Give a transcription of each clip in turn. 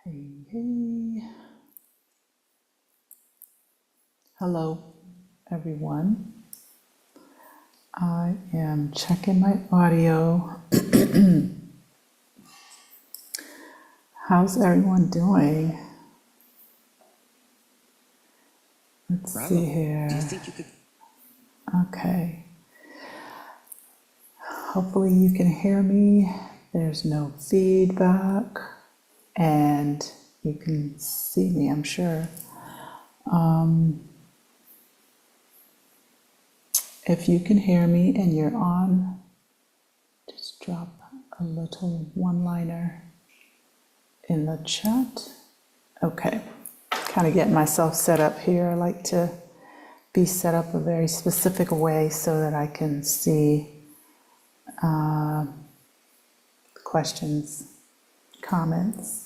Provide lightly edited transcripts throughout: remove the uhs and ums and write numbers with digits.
Hey, hey. Hello, everyone. I am checking my audio. How's everyone doing? Let's Bravo. see Do you here. think you could? Okay. Hopefully you can hear me. There's no feedback. And you can see me, I'm sure. If you can hear me and you're on, just drop a little one-liner in the chat. Okay, kind of getting myself set up here. I like to be set up a very specific way so that I can see questions, comments,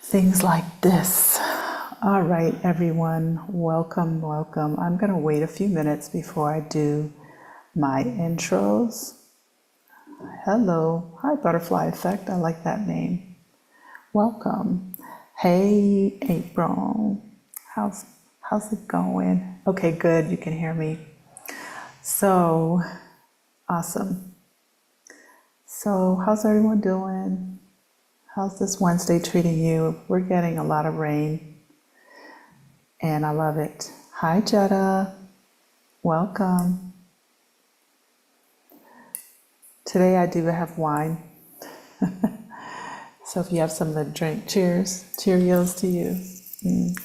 things like this. All right, everyone, welcome, welcome. I'm going to wait a few minutes before I do my intros. Hello, hi, Butterfly Effect. I like that name. Welcome. Hey, April. How's it going? Okay, good. You can hear me. So, awesome. So, how's everyone doing? How's this Wednesday treating you? We're getting a lot of rain, and I love it. Hi, Jetta. Welcome. Today I do have wine. So if you have something to drink, cheers. Cheerios to you.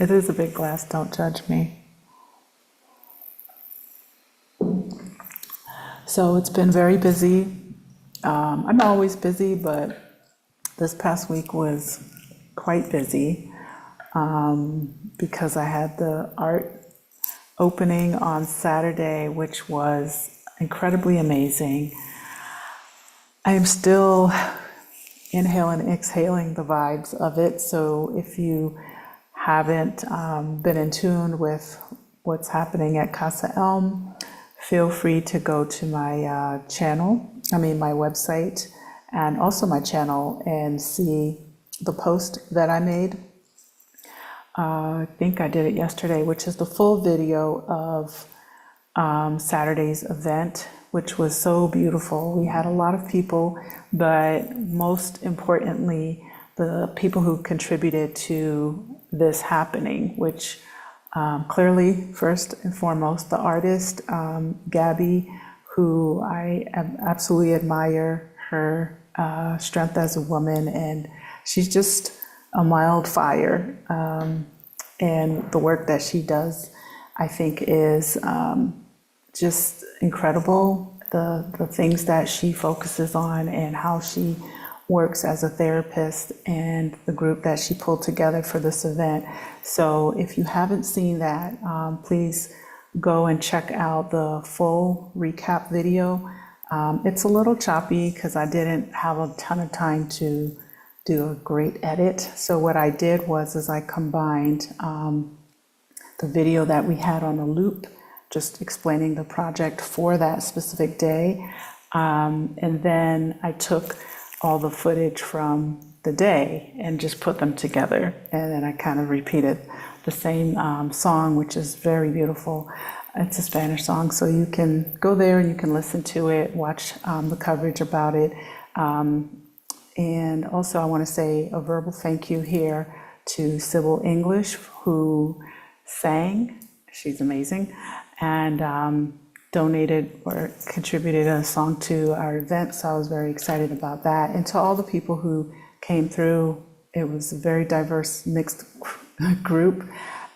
It is a big glass, don't judge me. So it's been very busy. I'm always busy, but this past week was quite busy because I had the art opening on Saturday, which was incredibly amazing. I am still inhaling and exhaling the vibes of it. So if you haven't been in tune with what's happening at Casa Elm, feel free to go to my my website, and also my channel, and see the post that I made. I think I did it yesterday, which is the full video of Saturday's event, which was so beautiful. We had a lot of people, but most importantly, the people who contributed to this happening, which clearly, first and foremost, the artist, Gabby, who I absolutely admire her strength as a woman, and she's just a wildfire. And the work that she does, I think, is just incredible. The things that she focuses on and how she works as a therapist, and the group that she pulled together for this event. So if you haven't seen that, please go and check out the full recap video. It's a little choppy because I didn't have a ton of time to do a great edit. So what I did was I combined the video that we had on a loop, just explaining the project for that specific day. And then I took all the footage from the day and just put them together. And then I kind of repeated the same song, which is very beautiful. It's a Spanish song, so you can go there and you can listen to it, watch the coverage about it. And also I want to say a verbal thank you here to Sybil English, who sang, she's amazing, and donated or contributed a song to our event. So I was very excited about that. And to all the people who came through, it was a very diverse, mixed group.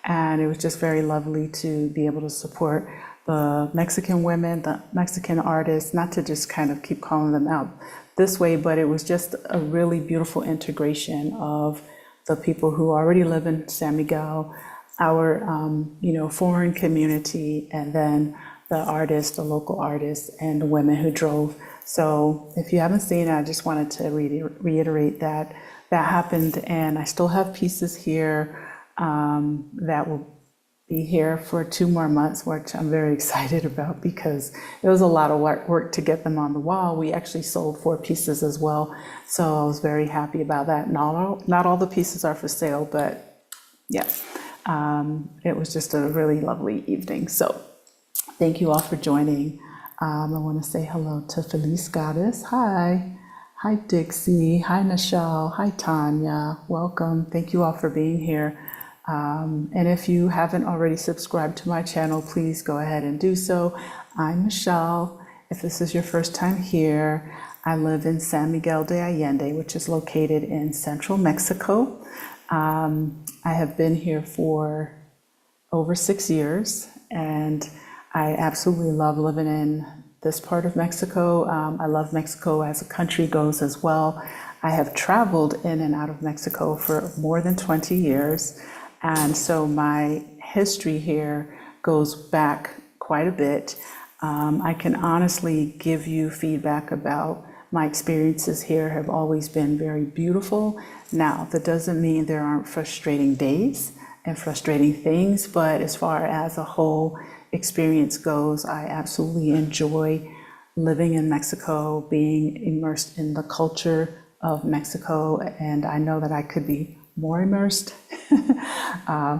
And it was just very lovely to be able to support the Mexican women, the Mexican artists, not to just kind of keep calling them out this way, but it was just a really beautiful integration of the people who already live in San Miguel, our foreign community, and then the artists, the local artists, and the women who drove. So if you haven't seen it, I just wanted to reiterate that that happened, and I still have pieces here that will be here for 2 more months, which I'm very excited about because it was a lot of work to get them on the wall. We actually sold 4 pieces as well, so I was very happy about that. Not all the pieces are for sale, but yeah, it was just a really lovely evening. So thank you all for joining. I want to say hello to Felice Goddess. Hi. Hi, Dixie. Hi, Nichelle. Hi, Tanya. Welcome. Thank you all for being here. And if you haven't already subscribed to my channel, please go ahead and do so. I'm Michelle. If this is your first time here, I live in San Miguel de Allende, which is located in central Mexico. I have been here for over 6 years, and I absolutely love living in this part of Mexico. I love Mexico as a country goes as well. I have traveled in and out of Mexico for more than 20 years. And so my history here goes back quite a bit. I can honestly give you feedback about my experiences here have always been very beautiful. Now, that doesn't mean there aren't frustrating days and frustrating things, but as far as a whole experience goes, I absolutely enjoy living in Mexico, being immersed in the culture of Mexico, and I know that I could be more immersed.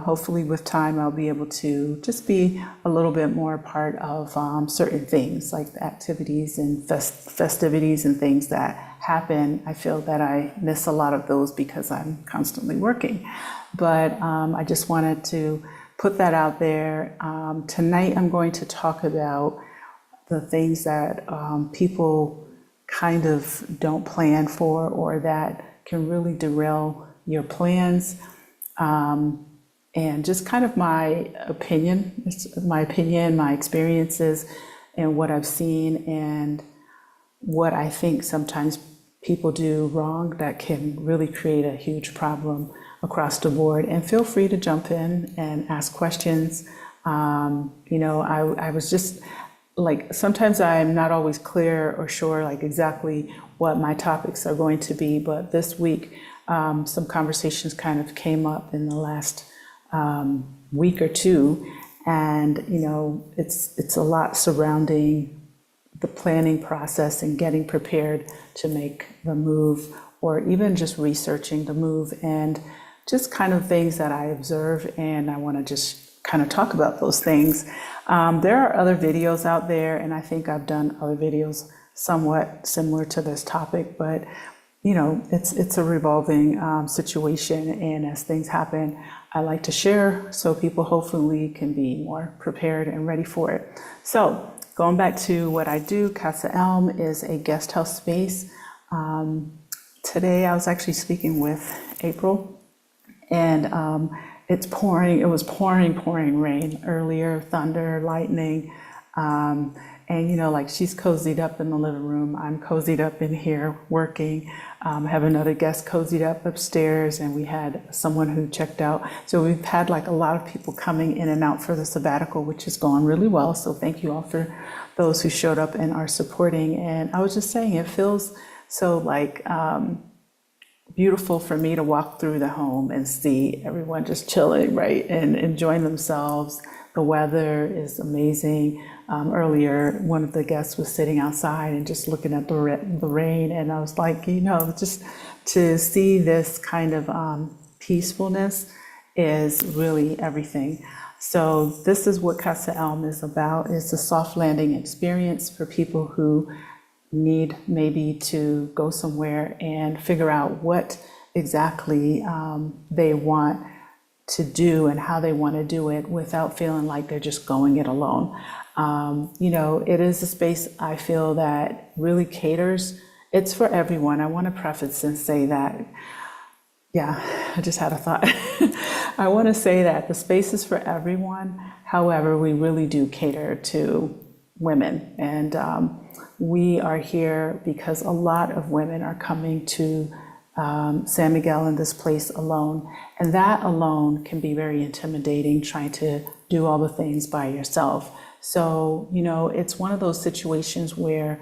Hopefully with time I'll be able to just be a little bit more part of certain things like the activities and festivities and things that happen. I feel that I miss a lot of those because I'm constantly working. But I just wanted to put that out there. Tonight I'm going to talk about the things that people kind of don't plan for or that can really derail your plans, and just kind of my opinion, my experiences, and what I've seen, and what I think sometimes people do wrong that can really create a huge problem across the board. And feel free to jump in and ask questions. I was just like, sometimes I'm not always clear or sure like exactly what my topics are going to be, but this week some conversations kind of came up in the last week or two, and it's a lot surrounding the planning process and getting prepared to make the move, or even just researching the move, and just kind of things that I observe, and I want to just kind of talk about those things. There are other videos out there, and I think I've done other videos somewhat similar to this topic, but it's a revolving situation, and as things happen, I like to share so people hopefully can be more prepared and ready for it. So going back to what I do, Casa Elm is a guest house space. Today I was actually speaking with April, and it was pouring rain earlier, thunder, lightning, and like she's cozied up in the living room. I'm cozied up in here working. Have another guest cozied up upstairs, and we had someone who checked out. So we've had like a lot of people coming in and out for the sabbatical, which has gone really well. So thank you all for those who showed up and are supporting. And I was just saying, it feels so like beautiful for me to walk through the home and see everyone just chilling, right, and enjoying themselves. The weather is amazing. Earlier, one of the guests was sitting outside and just looking at the rain, and I was like, just to see this kind of peacefulness is really everything. So this is what Casa Elm is about. It's a soft landing experience for people who need maybe to go somewhere and figure out what exactly they want to do and how they want to do it without feeling like they're just going it alone. It is a space I feel that really caters. It's for everyone. I want to preface and say that. Yeah, I just had a thought. I want to say that the space is for everyone. However, we really do cater to women, and we are here because a lot of women are coming to San Miguel in this place alone, and that alone can be very intimidating, trying to do all the things by yourself. So it's one of those situations where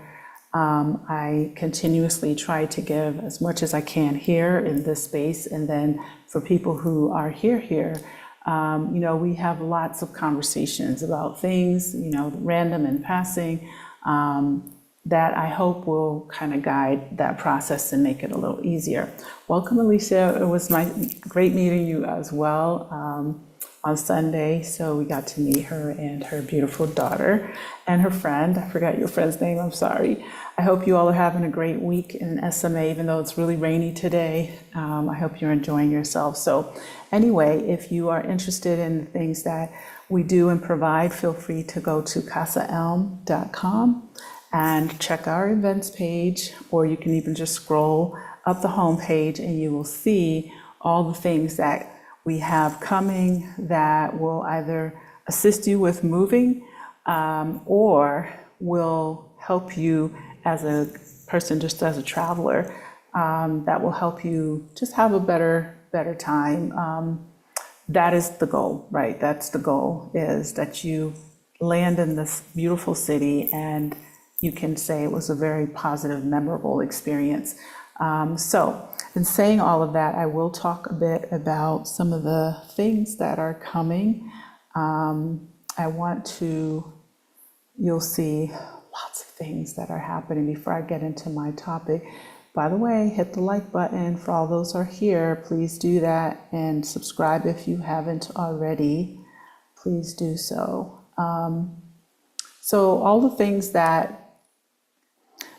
I continuously try to give as much as I can here in this space, and then for people who are here, We have lots of conversations about things, random and passing, that I hope will kind of guide that process and make it a little easier. Welcome, Alicia. It was great meeting you as well on Sunday. So we got to meet her and her beautiful daughter and her friend. I forgot your friend's name, I'm sorry. I hope you all are having a great week in SMA, even though it's really rainy today. I hope you're enjoying yourself. So anyway, if you are interested in the things that we do and provide, feel free to go to casaelm.com and check our events page, or you can even just scroll up the home page and you will see all the things that we have coming that will either assist you with moving or will help you as a person, just as a traveler, that will help you just have a better time. That is the goal, right? That's the goal, is that you land in this beautiful city and you can say it was a very positive, memorable experience. So in saying all of that, I will talk a bit about some of the things that are coming. You'll see lots of things that are happening before I get into my topic. By the way, hit the like button for all those who are here. Please do that, and subscribe if you haven't already. Please do so. So all the things that,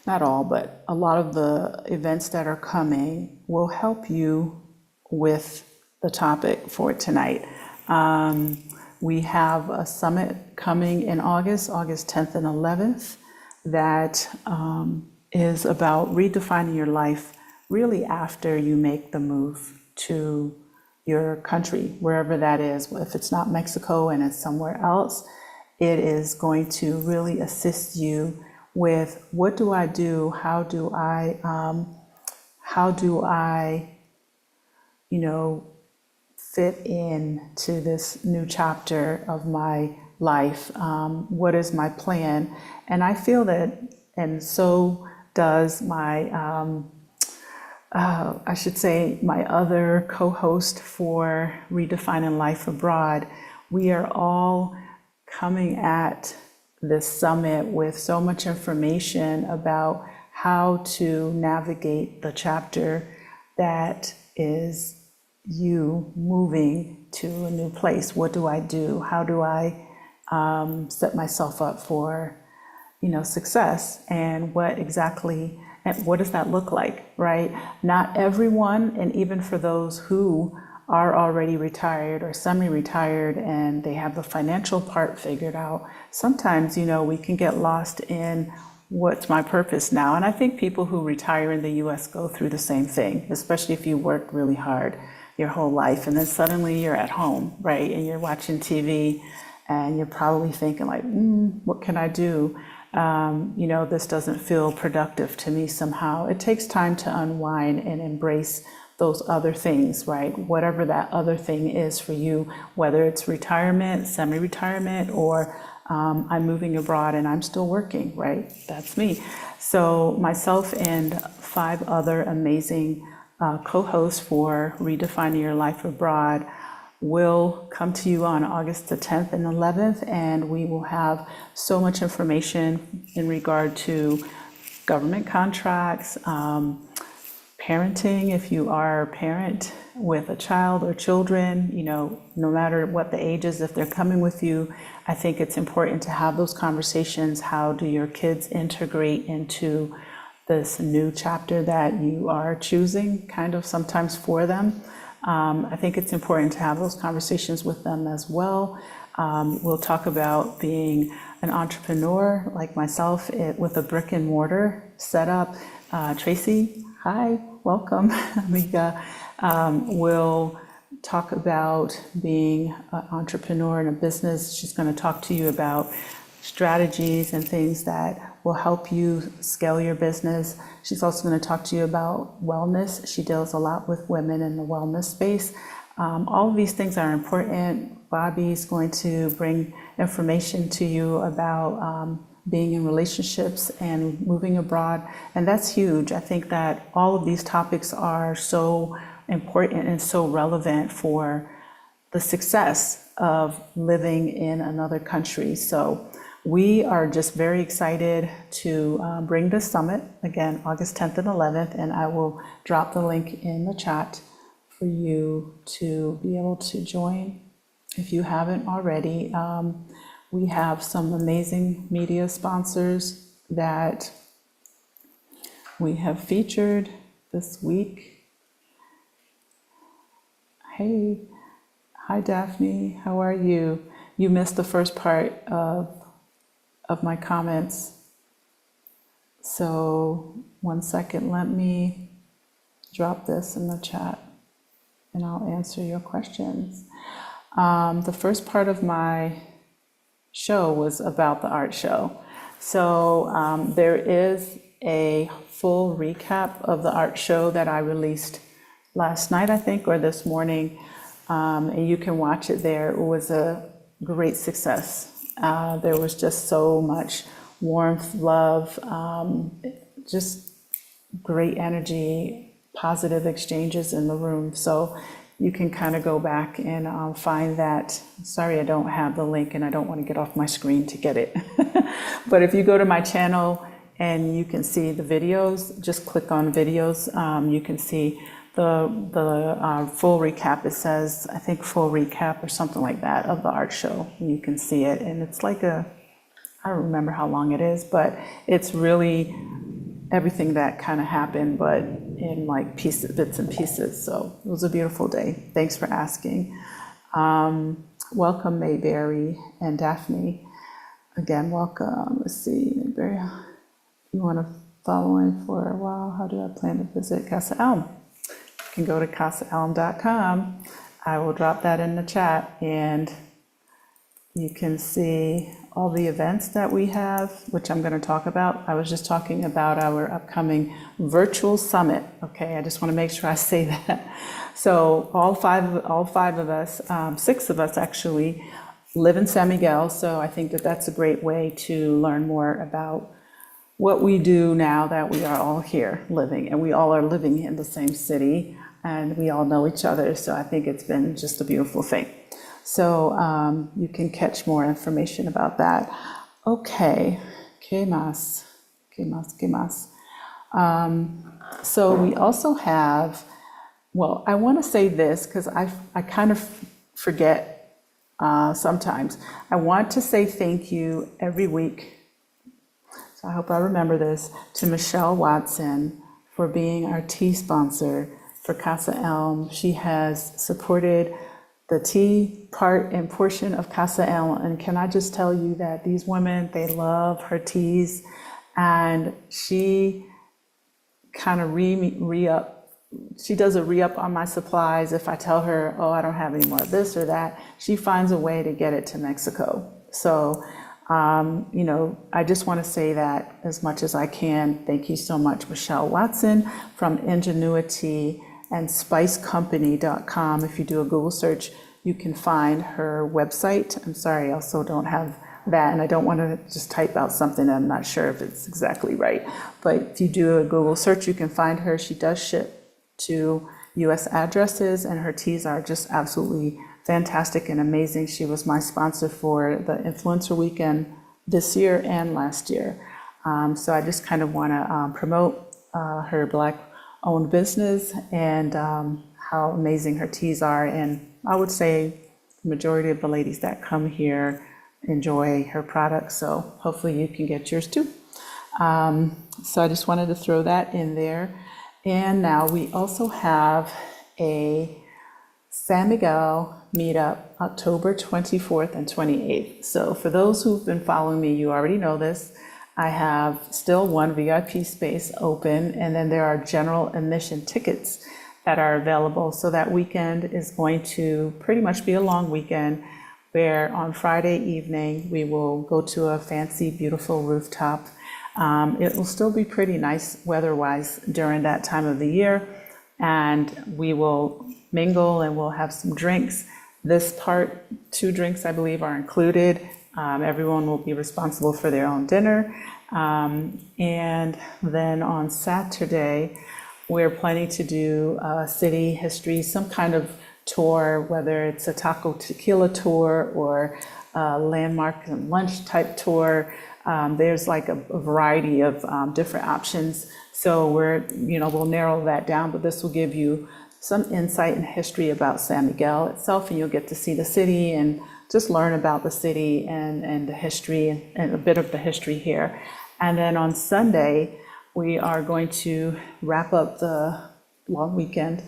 not all, but a lot of the events that are coming will help you with the topic for tonight. We have a summit coming in August 10th and 11th, that is about redefining your life really after you make the move to your country, wherever that is. If it's not Mexico and it's somewhere else, it is going to really assist you with, what do I do? How do I fit in to this new chapter of my life? What is my plan? And I feel that, and so does my, I should say, my other co-host for Redefining Life Abroad. We are all coming at this summit with so much information about how to navigate the chapter that is you moving to a new place. What do I do? How do I set myself up for, success? And what does that look like, right? Not everyone, and even for those who are already retired or semi-retired and they have the financial part figured out, sometimes, we can get lost in what's my purpose now. And I think people who retire in the US go through the same thing, especially if you worked really hard your whole life and then suddenly you're at home, right? And you're watching TV and you're probably thinking like, what can I do? This doesn't feel productive to me somehow. It takes time to unwind and embrace those other things, right? Whatever that other thing is for you, whether it's retirement, semi-retirement, or I'm moving abroad and I'm still working, right? That's me. So myself and 5 other amazing co-hosts for Redefining Your Life Abroad will come to you on August the 10th and 11th, and we will have so much information in regard to government contracts, parenting, if you are a parent with a child or children, no matter what the age is, if they're coming with you, I think it's important to have those conversations. How do your kids integrate into this new chapter that you are choosing kind of sometimes for them? I think it's important to have those conversations with them as well. We'll talk about being an entrepreneur like myself with a brick and mortar setup. Tracy, hi, welcome. Amiga will talk about being an entrepreneur in a business. She's going to talk to you about strategies and things that will help you scale your business. She's also going to talk to you about wellness. She deals a lot with women in the wellness space. All of these things are important. Bobby's going to bring information to you about being in relationships and moving abroad, and that's huge. I think that all of these topics are so important and so relevant for the success of living in another country. So we are just very excited to bring this summit, again, August 10th and 11th, and I will drop the link in the chat for you to be able to join if you haven't already. We have some amazing media sponsors that we have featured this week. Hey, hi Daphne, how are you? You missed the first part of my comments. So 1 second, let me drop this in the chat and I'll answer your questions. The first part of my show was about the art show. So there is a full recap of the art show that I released last night, I think, or this morning, and you can watch it there. It was a great success. There was just so much warmth, love, just great energy, positive exchanges in the room. So you can kind of go back and find that. Sorry, I don't have the link and I don't want to get off my screen to get it. But if you go to my channel and you can see the videos, just click on videos. You can see the full recap. It says, I think, full recap or something like that of the art show. You can see it, and it's like I don't remember how long it is, but it's really everything that kind of happened, but in like pieces, bits and pieces. So it was a beautiful day. Thanks for asking. Welcome, Mayberry and Daphne. Again, welcome. Let's see, Mayberry, you want to follow in for a while? How do I plan to visit Casa Elm? You can go to casaelm.com. I will drop that in the chat, and you can see all the events that we have, which I'm going to talk about. I was just talking about our upcoming virtual summit. Okay, I just want to make sure I say that. So all five of us, 6 of us actually, live in San Miguel. So I think that that's a great way to learn more about what we do now that we are all here living, and we all are living in the same city, and we all know each other. So I think it's been just a beautiful thing. So you can catch more information about that. Okay, ¿qué más? ¿Qué más? ¿Qué más? So we also have, well, I want to say this because I kind of forget sometimes. I want to say thank you every week. So I hope I remember this, to Michelle Watson for being our tea sponsor for Casa Elm. She has supported the tea part and portion of Casa Elm, and can I just tell you that these women, they love her teas, and she kind of she does a re-up on my supplies. If I tell her, oh, I don't have any more of this or that, she finds a way to get it to Mexico. So you know, I just want to say that as much as I can. Thank you so much, Michelle Watson from Ingenuity and spicecompany.com. If you do a Google search, you can find her website. I'm sorry, I also don't have that, and I don't want to just type out something I'm not sure if it's exactly right. But if you do a Google search, you can find her. She does ship to US addresses, and her teas are just absolutely fantastic and amazing. She was my sponsor for the Influencer Weekend this year and last year. So I just kind of want to promote her Black-owned business and how amazing her teas are. And I would say the majority of the ladies that come here enjoy her products. So hopefully you can get yours too. So I just wanted to throw that in there. And now we also have a San Miguel meetup, October 24th and 28th. So for those who've been following me, you already know this. I have still one VIP space open, and then there are general admission tickets that are available. So that weekend is going to pretty much be a long weekend, where on Friday evening we will go to a fancy, beautiful rooftop. It will still be pretty nice weather-wise during that time of the year, and we will mingle and we'll have some drinks. This part, 2 drinks I believe are included. Everyone will be responsible for their own dinner. And then on Saturday, we're planning to do city history, some kind of tour, whether it's a taco tequila tour or a landmark and lunch type tour. There's like a variety of different options. So we'll narrow that down, but this will give you some insight and history about San Miguel itself, and you'll get to see the city and just learn about the city and the history and a bit of the history here. And then on Sunday, we are going to wrap up the long weekend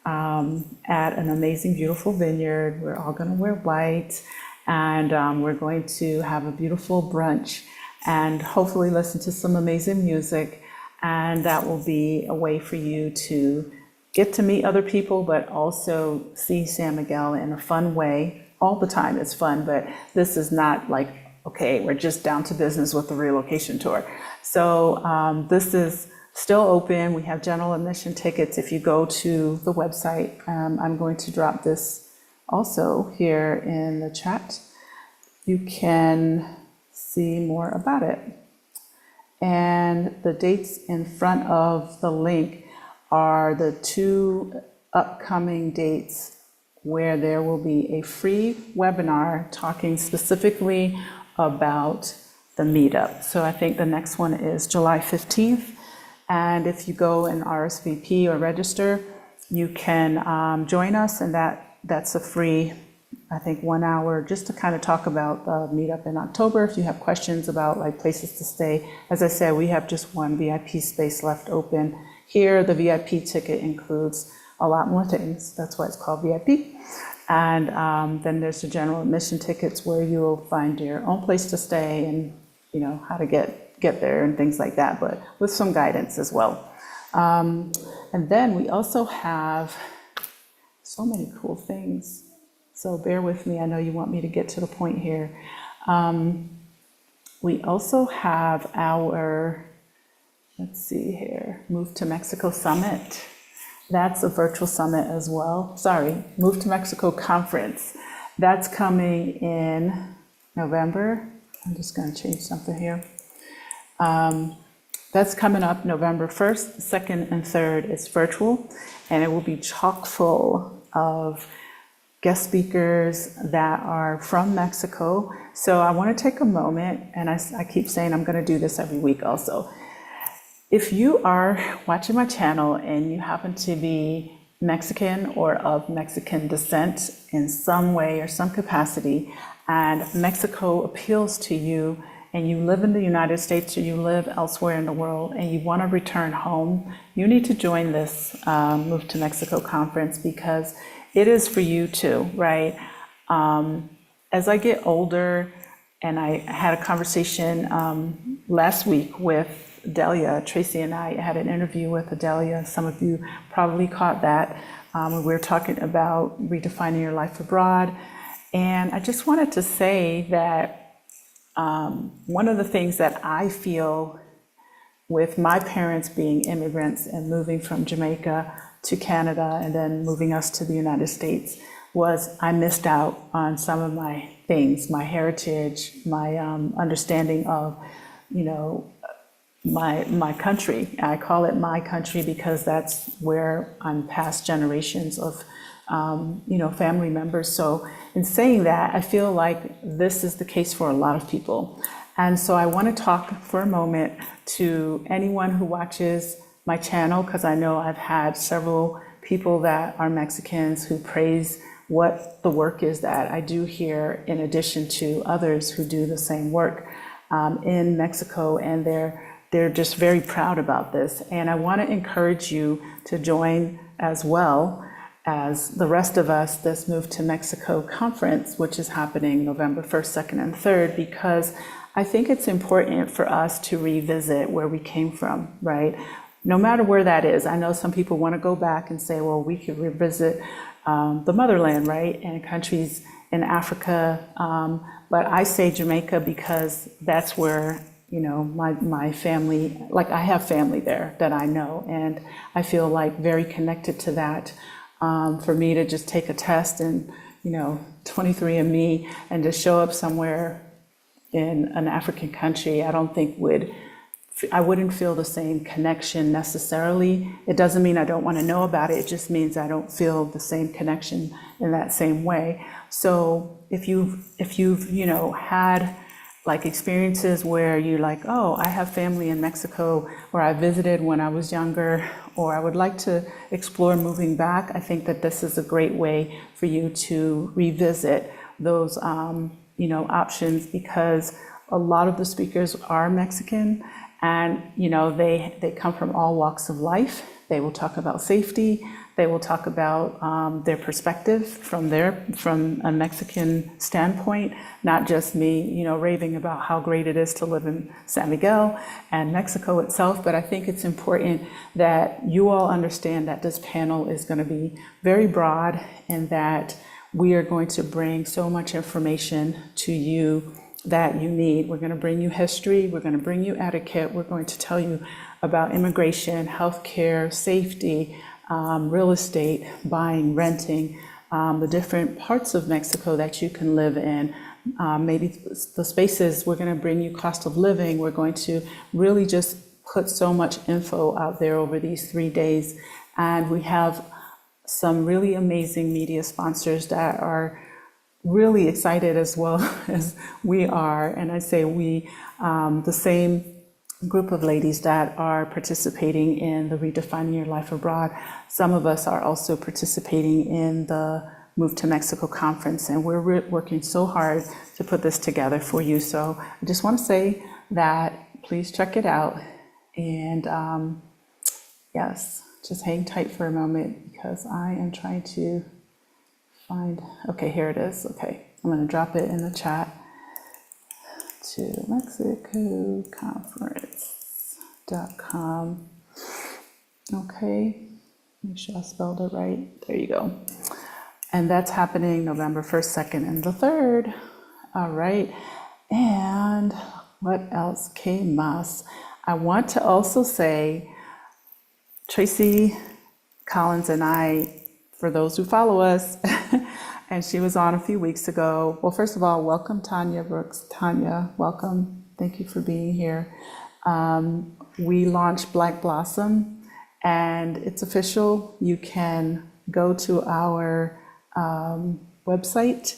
at an amazing, beautiful vineyard. We're all going to wear white, and we're going to have a beautiful brunch and hopefully listen to some amazing music. And that will be a way for you to get to meet other people, but also see San Miguel in a fun way. All the time it's fun, but this is not like, okay, we're just down to business with the relocation tour. So this is still open. We have general admission tickets. If you go to the website, I'm going to drop this also here in the chat. You can see more about it. And the dates in front of the link are the 2 upcoming dates where there will be a free webinar talking specifically about the meetup. So I think the next one is July 15th. And if you go and RSVP or register, you can join us, and that's a free, I think, 1 hour just to kind of talk about the meetup in October. If you have questions about like places to stay, as I said, we have just one VIP space left open. Here, the VIP ticket includes a lot more things. That's why it's called VIP. And then there's the general admission tickets where you'll find your own place to stay and how to get there and things like that, but with some guidance as well. And then we also have so many cool things. So bear with me. I know you want me to get to the point here. We also have our, let's see here, Move to Mexico Summit. That's a virtual summit as well. Sorry, Move to Mexico Conference. That's coming in November. I'm just going to change something here. That's coming up November 1st, 2nd, and 3rd. It's virtual, and it will be chock full of guest speakers that are from Mexico. So I want to take a moment, and I keep saying I'm going to do this every week also. If you are watching my channel and you happen to be Mexican or of Mexican descent in some way or some capacity, and Mexico appeals to you, and you live in the United States or you live elsewhere in the world and you want to return home, you need to join this Move to Mexico conference, because it is for you too, right? As I get older, and I had a conversation last week with Delia, Tracy and I had an interview with Delia. Some of you probably caught that. We were talking about redefining your life abroad. And I just wanted to say that one of the things that I feel with my parents being immigrants and moving from Jamaica to Canada and then moving us to the United States was I missed out on some of my things, my heritage, my understanding of, my country. I call it my country because that's where I'm past generations of, family members. So in saying that, I feel like this is the case for a lot of people. And so I want to talk for a moment to anyone who watches my channel, because I know I've had several people that are Mexicans who praise what the work is that I do here, in addition to others who do the same work in Mexico, and they're just very proud about this. And I want to encourage you to join as well as the rest of us this Move to Mexico conference, which is happening November 1st, 2nd, and 3rd, because I think it's important for us to revisit where we came from, right? No matter where that is. I know some people want to go back and say, well, we could revisit the motherland, right? And countries in Africa. But I say Jamaica because that's where, my family, like I have family there that I know, and I feel like very connected to that. For me to just take a test and, 23andMe and just show up somewhere in an African country, I don't think would I wouldn't feel the same connection necessarily. It doesn't mean I don't want to know about it. It just means I don't feel the same connection in that same way. So if you've had like experiences where you're like, oh, I have family in Mexico, or I visited when I was younger, or I would like to explore moving back, I think that this is a great way for you to revisit those options, because a lot of the speakers are Mexican, and they come from all walks of life. They will talk about safety. They will talk about their perspective from a Mexican standpoint, not just me, raving about how great it is to live in San Miguel and Mexico itself. But I think it's important that you all understand that this panel is going to be very broad, and that we are going to bring so much information to you that you need. We're going to bring you history. We're going to bring you etiquette. We're going to tell you about immigration, healthcare, safety, real estate, buying, renting, the different parts of Mexico that you can live in, maybe the spaces. We're going to bring you cost of living. We're going to really just put so much info out there over these 3 days. And we have some really amazing media sponsors that are really excited as well as we are. And I say we, the same group of ladies that are participating in the Redefining Your Life Abroad. Some of us are also participating in the Move to Mexico conference, and we're working so hard to put this together for you. So I just want to say that please check it out. And yes, just hang tight for a moment, because I am trying to find, okay, here it is. Okay, I'm going to drop it in the chat. To mexicoconference.com. Okay, make sure I spelled it right. There you go. And that's happening November 1st, 2nd, and the 3rd. All right. And what else? Que más? I want to also say, Tracy Collins and I, for those who follow us, and she was on a few weeks ago. Well, first of all, welcome, Tanya Brooks. Tanya, welcome. Thank you for being here. We launched Black Blossom, and it's official. You can go to our website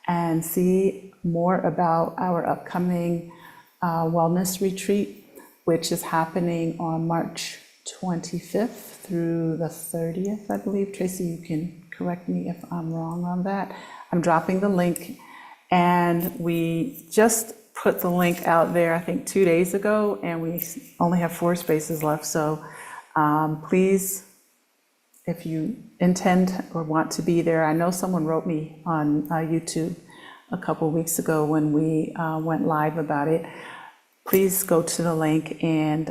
and see more about our upcoming wellness retreat, which is happening on March 25th through the 30th, I believe. Tracy, you can correct me if I'm wrong on that. I'm dropping the link, and we just put the link out there, I think 2 days ago, and we only have 4 spaces left. So please, if you intend or want to be there, I know someone wrote me on YouTube a couple weeks ago when we went live about it. Please go to the link and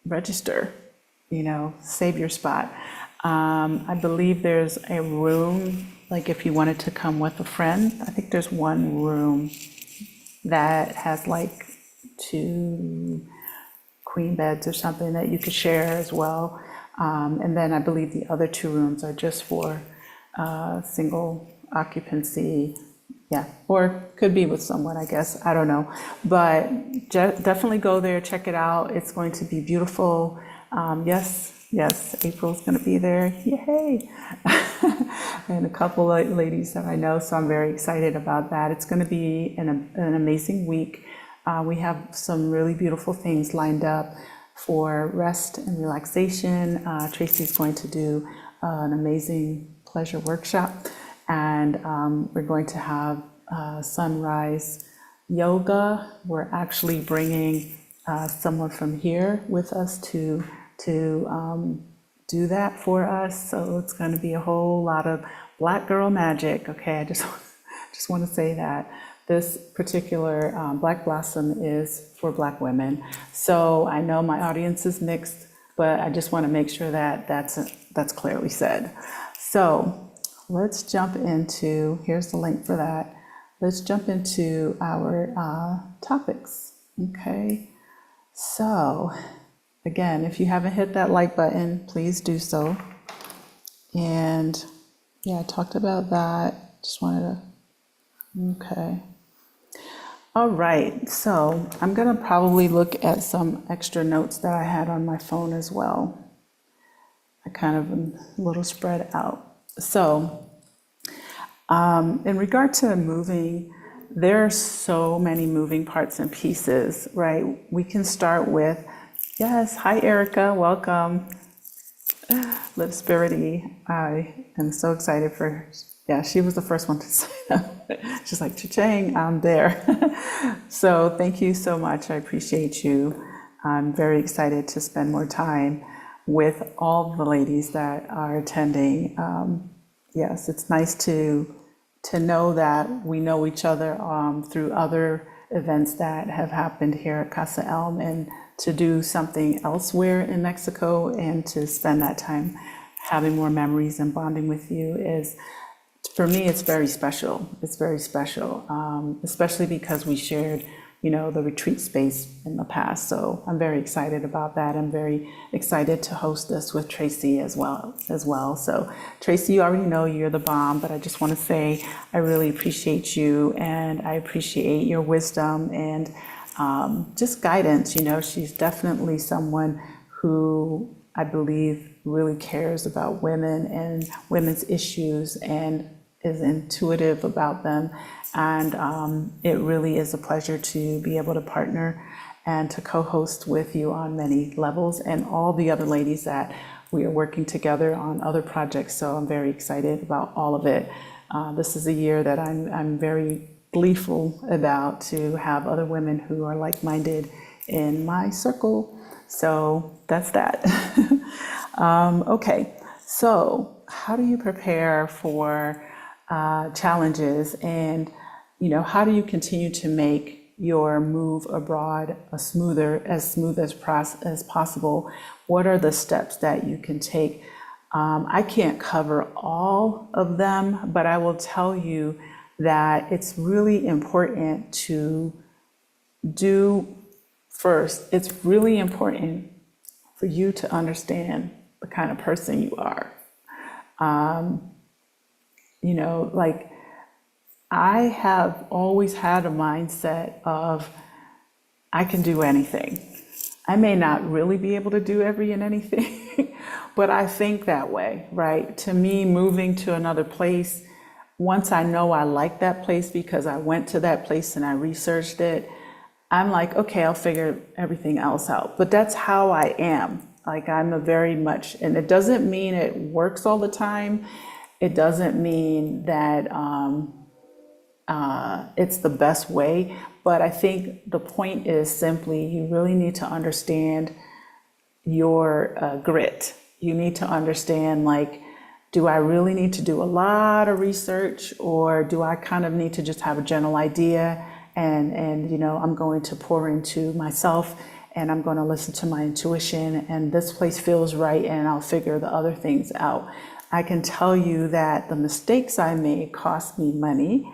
register, save your spot. I believe there's a room, like if you wanted to come with a friend, I think there's one room that has like 2 queen beds or something that you could share as well. And then I believe the other 2 rooms are just for single occupancy. Yeah, or could be with someone, I guess. I don't know. But definitely go there, check it out. It's going to be beautiful. Yes, April's going to be there. Yay! And a couple of ladies that I know, so I'm very excited about that. It's going to be an amazing week. We have some really beautiful things lined up for rest and relaxation. Tracy's going to do an amazing pleasure workshop, and we're going to have sunrise yoga. We're actually bringing someone from here with us to do that for us. So it's going to be a whole lot of Black girl magic. Okay, I just want to say that this particular Black Blossom is for Black women. So I know my audience is mixed, but I just want to make sure that that's clearly said. So let's jump into, here's the link for that. Let's jump into our topics. Okay, so again, if you haven't hit that like button, please do so. And yeah, I talked about that. Just wanted to, okay. All right, so I'm gonna probably look at some extra notes that I had on my phone as well. I kind of am a little spread out. So, in regard to moving, there are so many moving parts and pieces, right? We can start with, yes, hi Erica, welcome. Live Spirity, I am so excited for, yeah, she was the first one to say that. She's like, cha-ching, I'm there. So thank you so much, I appreciate you. I'm very excited to spend more time with all the ladies that are attending. Yes, it's nice to know that we know each other through other events that have happened here at Casa Elm, and to do something elsewhere in Mexico and to spend that time having more memories and bonding with you is, for me, it's very special. It's very special, especially because we shared, the retreat space in the past. So I'm very excited about that. I'm very excited to host this with Tracy as well. So Tracy, you already know you're the bomb, but I just want to say I really appreciate you, and I appreciate your wisdom and just guidance. She's definitely someone who I believe really cares about women and women's issues and is intuitive about them. And it really is a pleasure to be able to partner and to co-host with you on many levels, and all the other ladies that we are working together on other projects. So I'm very excited about all of it. This is a year that I'm very gleeful about, to have other women who are like-minded in my circle. So that's that. Okay, so how do you prepare for challenges, and how do you continue to make your move abroad as smooth as possible? What are the steps that you can take? I can't cover all of them, but I will tell you that it's really important to do first. It's really important for you to understand the kind of person you are. Like, I have always had a mindset of I can do anything. I may not really be able to do every and anything, but I think that way, right? To me, moving to another place, once I know I like that place because I went to that place and I researched it, I'm like, okay, I'll figure everything else out. But that's how I am. Like, I'm a very much, and it doesn't mean it works all the time. It doesn't mean that it's the best way, but I think the point is simply you really need to understand your grit. You need to understand, like, do I really need to do a lot of research, or do I kind of need to just have a general idea and I'm going to pour into myself and I'm going to listen to my intuition, and this place feels right and I'll figure the other things out. I can tell you that the mistakes I made cost me money,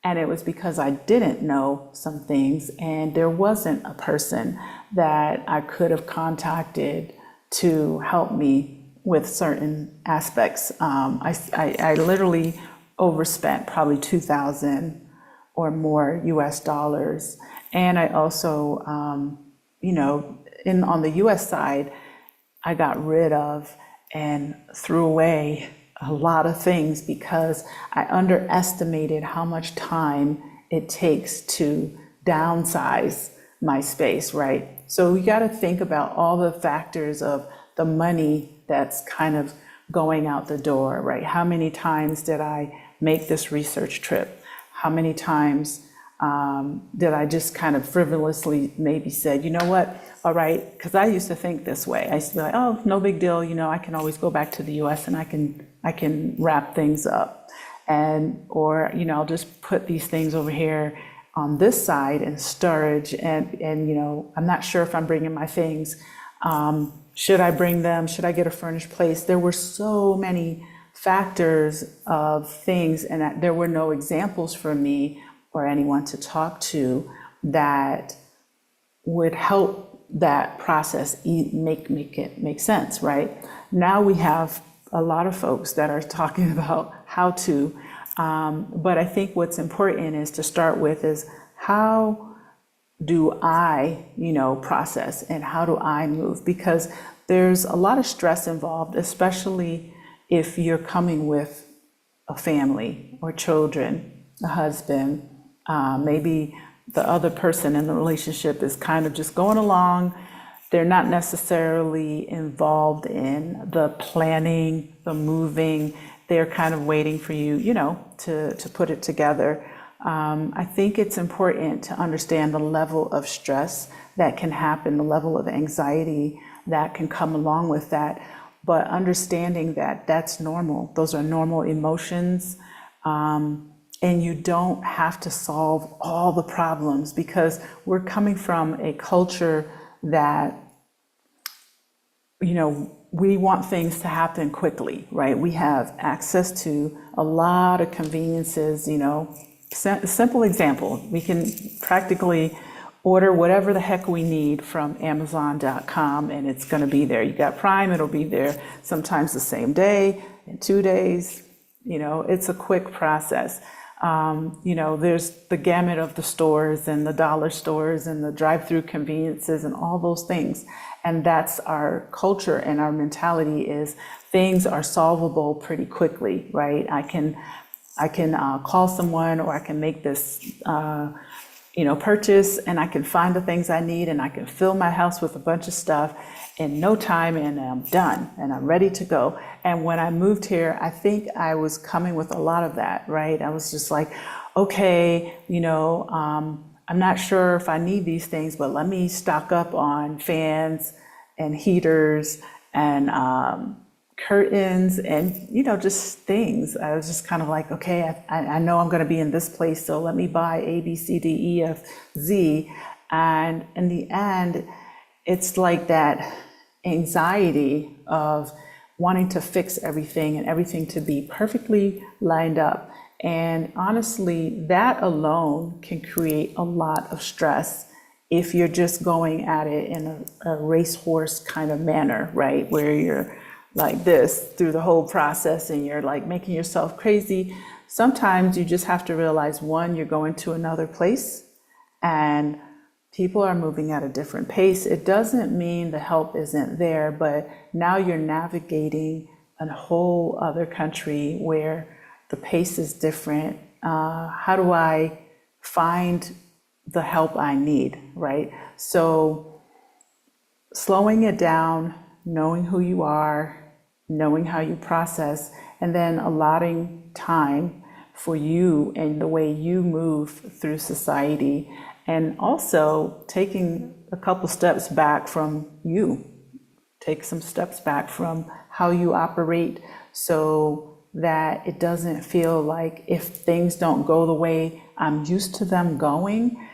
and it was because I didn't know some things, and there wasn't a person that I could have contacted to help me with certain aspects. I literally overspent probably 2,000 or more US dollars. And I also, on the US side, I got rid of and threw away a lot of things because I underestimated how much time it takes to downsize my space, right? So we got to think about all the factors of the money that's kind of going out the door, right? How many times did I make this research trip? How many times did I just kind of frivolously maybe said, you know what, all right, because I used to think this way. I used to be like, oh, no big deal, I can always go back to the US and I can wrap things up. Or I'll just put these things over here on this side in storage, and I'm not sure if I'm bringing my things. Should I bring them? Should I get a furnished place? There were so many factors of things, and there were no examples for me or anyone to talk to that would help that process make it make sense, right? Now we have a lot of folks that are talking about how to, but I think what's important is to start with is how do I, process, and how do I move? Because there's a lot of stress involved, especially if you're coming with a family or children, a husband, maybe the other person in the relationship is kind of just going along. They're not necessarily involved in the planning, the moving. They're kind of waiting for you, to put it together. I think it's important to understand the level of stress that can happen, the level of anxiety that can come along with that, but understanding that that's normal. Those are normal emotions. And you don't have to solve all the problems, because we're coming from a culture that, we want things to happen quickly, right? We have access to a lot of conveniences, simple example, we can practically order whatever the heck we need from Amazon.com and it's going to be there. You got Prime, it'll be there sometimes the same day, in 2 days, it's a quick process. There's the gamut of the stores and the dollar stores and the drive-through conveniences and all those things. And that's our culture, and our mentality is things are solvable pretty quickly, right? I can call someone, or I can make this, purchase, and I can find the things I need, and I can fill my house with a bunch of stuff in no time, and I'm done, and I'm ready to go. And when I moved here, I think I was coming with a lot of that, right? I was just like, okay, I'm not sure if I need these things, but let me stock up on fans and heaters and curtains and, just things. I was just kind of like, okay, I know I'm going to be in this place, so let me buy A, B, C, D, E, F, Z. And in the end, it's like that anxiety of wanting to fix everything and everything to be perfectly lined up. And honestly, that alone can create a lot of stress if you're just going at it in a racehorse kind of manner, right? Where you're like this through the whole process and you're like making yourself crazy. Sometimes you just have to realize, one, you're going to another place and people are moving at a different pace. It doesn't mean the help isn't there, but now you're navigating a whole other country where the pace is different. How do I find the help I need, right? So slowing it down, knowing who you are, knowing how you process, and then allotting time for you and the way you move through society, and also taking a couple steps back from you. Take some steps back from how you operate, so that it doesn't feel like if things don't go the way I'm used to them going,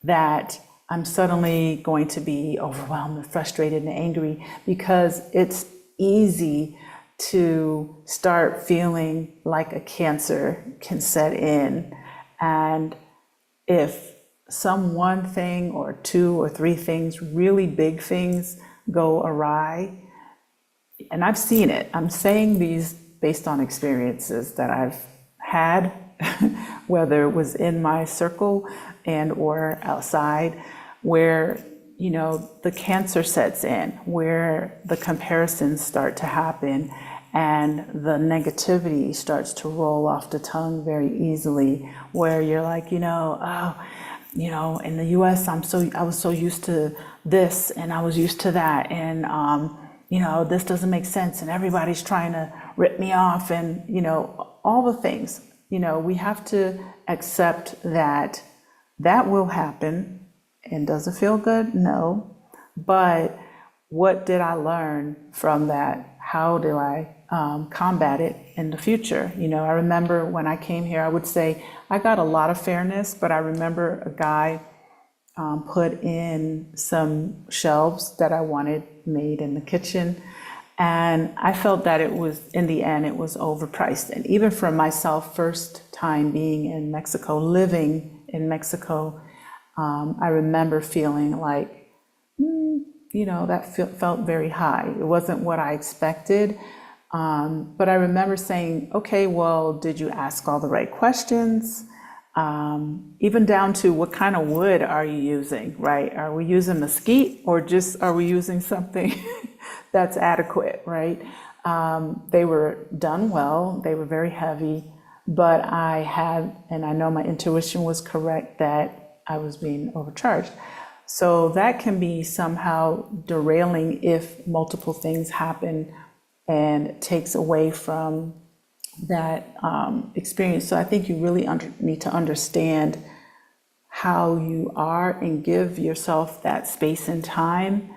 that I'm suddenly going to be overwhelmed and frustrated and angry, because it's easy to start feeling like a cancer can set in. And if some one thing or two or three things, really big things, go awry, and I've seen it, I'm saying these based on experiences that I've had, whether it was in my circle and or outside, where the cancer sets in, where the comparisons start to happen and the negativity starts to roll off the tongue very easily, where you're like, in the US, I was so used to this and I was used to that, and this doesn't make sense, and everybody's trying to rip me off, and all the things. We have to accept that that will happen. And does it feel good? No. But what did I learn from that? How do I combat it in the future? I remember when I came here, I would say I got a lot of fairness, but I remember a guy put in some shelves that I wanted made in the kitchen. And I felt that it was, in the end, it was overpriced. And even for myself, first time being in Mexico, living in Mexico, I remember feeling like, that felt very high. It wasn't what I expected. But I remember saying, okay, well, did you ask all the right questions? even down to what kind of wood are you using, right? Are we using mesquite, or just are we using something that's adequate, right? They were done well, they were very heavy, but and I know my intuition was correct that I was being overcharged. So that can be somehow derailing if multiple things happen and takes away from that experience. So I think you really need to understand how you are and give yourself that space and time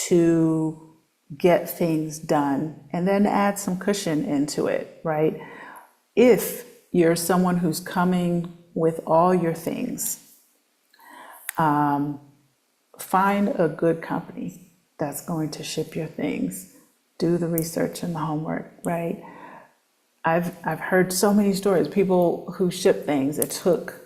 to get things done, and then add some cushion into it, right? If you're someone who's coming with all your things, find a good company that's going to ship your things. Do the research and the homework, right? I've heard so many stories, people who ship things, it took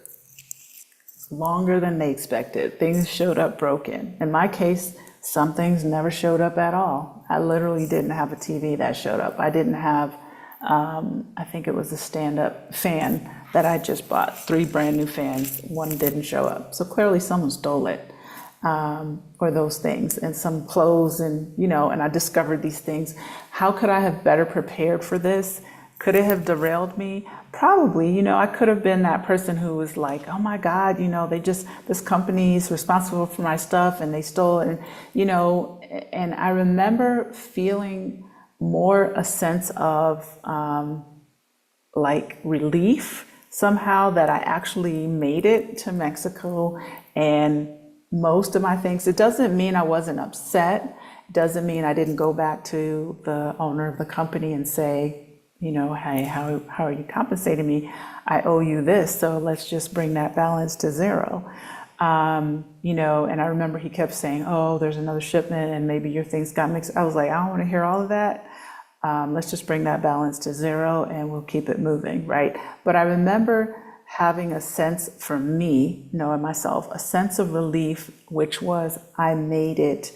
longer than they expected. Things showed up broken. In my case, some things never showed up at all. I literally didn't have a TV that showed up. I didn't have, I think it was a stand-up fan that I just bought, 3 brand new fans, one didn't show up. So clearly someone stole it, or those things, and some clothes, and and I discovered these things. How could I have better prepared for this? Could it have derailed me? Probably. I could have been that person who was like, oh my God, this company's responsible for my stuff and they stole it. And I remember feeling more a sense of like relief somehow that I actually made it to Mexico, and most of my things, it doesn't mean I wasn't upset. It doesn't mean I didn't go back to the owner of the company and say, hey, how are you compensating me? I owe you this, so let's just bring that balance to zero. And I remember he kept saying, oh, there's another shipment and maybe your things got mixed. I was like, I don't want to hear all of that. Let's just bring that balance to zero and we'll keep it moving, right? But I remember having a sense, for me, knowing myself, a sense of relief, which was I made it,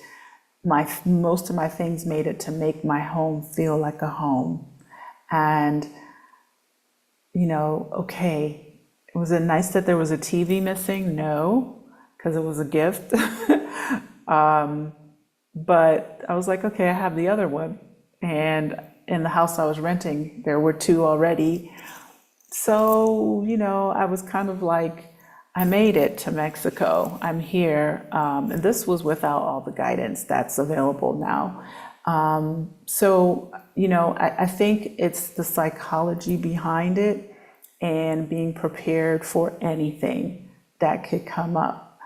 most of my things made it to make my home feel like a home. And, okay, was it nice that there was a TV missing? No, because it was a gift. But I was like, okay, I have the other one. And in the house I was renting, there were 2 already. So, I was kind of like, I made it to Mexico. I'm here. And this was without all the guidance that's available now. So, I think it's the psychology behind it and being prepared for anything that could come up.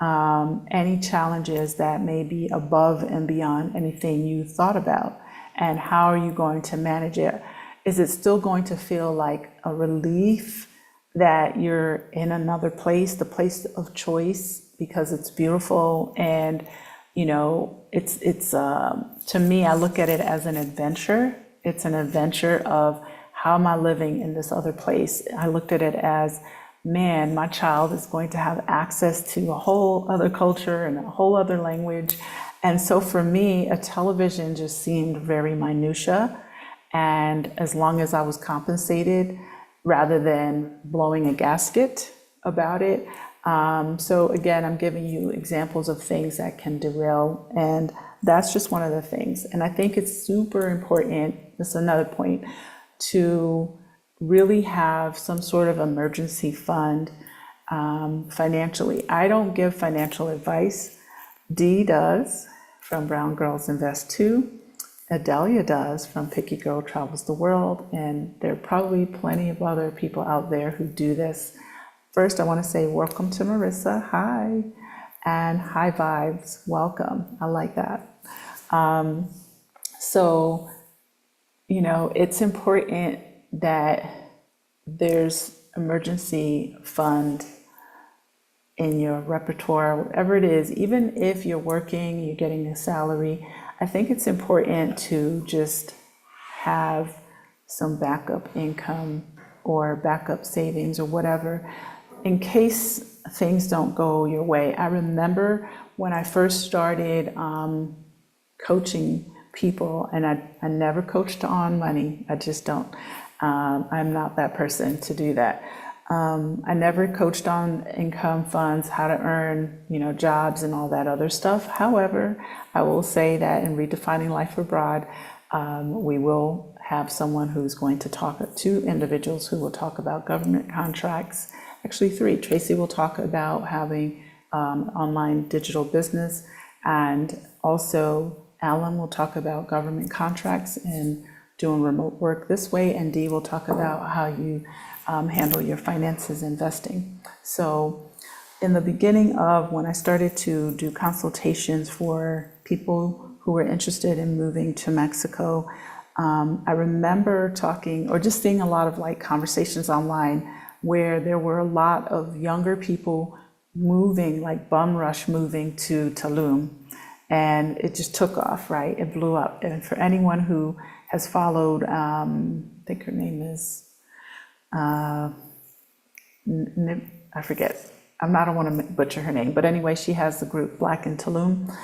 Any challenges that may be above and beyond anything you thought about, and how are you going to manage it? Is it still going to feel like a relief that you're in another place, the place of choice, because it's beautiful? And it's to me, I look at it as an adventure. It's an adventure of how am I living in this other place? I looked at it as, man, my child is going to have access to a whole other culture and a whole other language. And so for me, a television just seemed very minutia. And as long as I was compensated, rather than blowing a gasket about it. So again, I'm giving you examples of things that can derail, and that's just one of the things. And I think it's super important, this is another point, to really have some sort of emergency fund financially. I don't give financial advice. Dee does, from Brown Girls Invest Too. Adelia does, from Picky Girl Travels the World, and there are probably plenty of other people out there who do this. First, I want to say welcome to Marissa, hi, and high vibes, welcome, I like that. So, it's important that there's emergency fund in your repertoire, whatever it is, even if you're working, you're getting a salary. I think it's important to just have some backup income or backup savings or whatever in case things don't go your way. I remember when I first started coaching people, and I never coached on money. I just don't. I'm not that person to do that. I never coached on income funds, how to earn, jobs and all that other stuff. However, I will say that in Redefining Life Abroad, we will have someone who's going to talk, two individuals who will talk about government contracts. Actually, three. Tracy will talk about having online digital business, and also Alan will talk about government contracts and doing remote work this way, and Dee will talk about how you handle your finances, investing. So in the beginning of when I started to do consultations for people who were interested in moving to Mexico, I remember talking or just seeing a lot of like conversations online where there were a lot of younger people moving, like bum rush moving to Tulum. And it just took off, right? It blew up. And for anyone who has followed, I think her name is, I forget. I don't want to butcher her name, but anyway, she has the group Black in Tulum.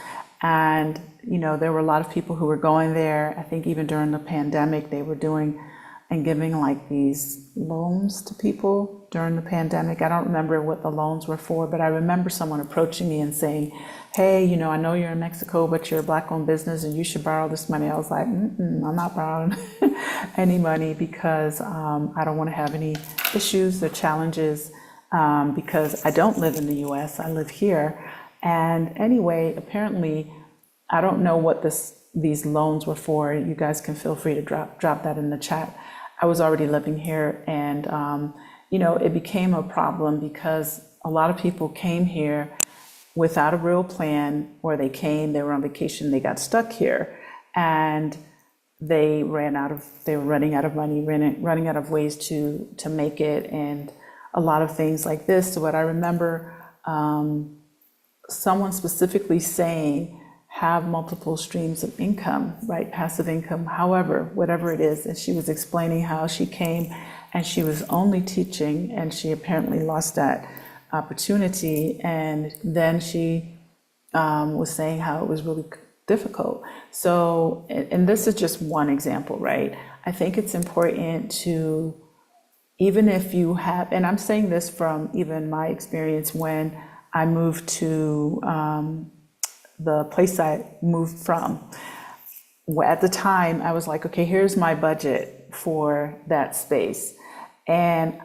And, there were a lot of people who were going there. I think even during the pandemic, they were doing and giving like these loans to people during the pandemic. I don't remember what the loans were for, but I remember someone approaching me and saying, hey, I know you're in Mexico, but you're a Black-owned business and you should borrow this money. I was like, I'm not borrowing any money because I don't want to have any issues or challenges because I don't live in the US, I live here. And anyway, apparently, I don't know what these loans were for. You guys can feel free to drop that in the chat. I was already living here, and it became a problem because a lot of people came here without a real plan, or they were on vacation, they got stuck here, and they were running out of money, running out of ways to make it, and a lot of things like this. So what I remember someone specifically saying, have multiple streams of income, right? Passive income, however, whatever it is. And she was explaining how she came and she was only teaching, and she apparently lost that opportunity. And then she was saying how it was really difficult. So, and this is just one example, right? I think it's important to, even if you have, and I'm saying this from even my experience when I moved to the place I moved from. At the time, I was like, okay, here's my budget for that space. And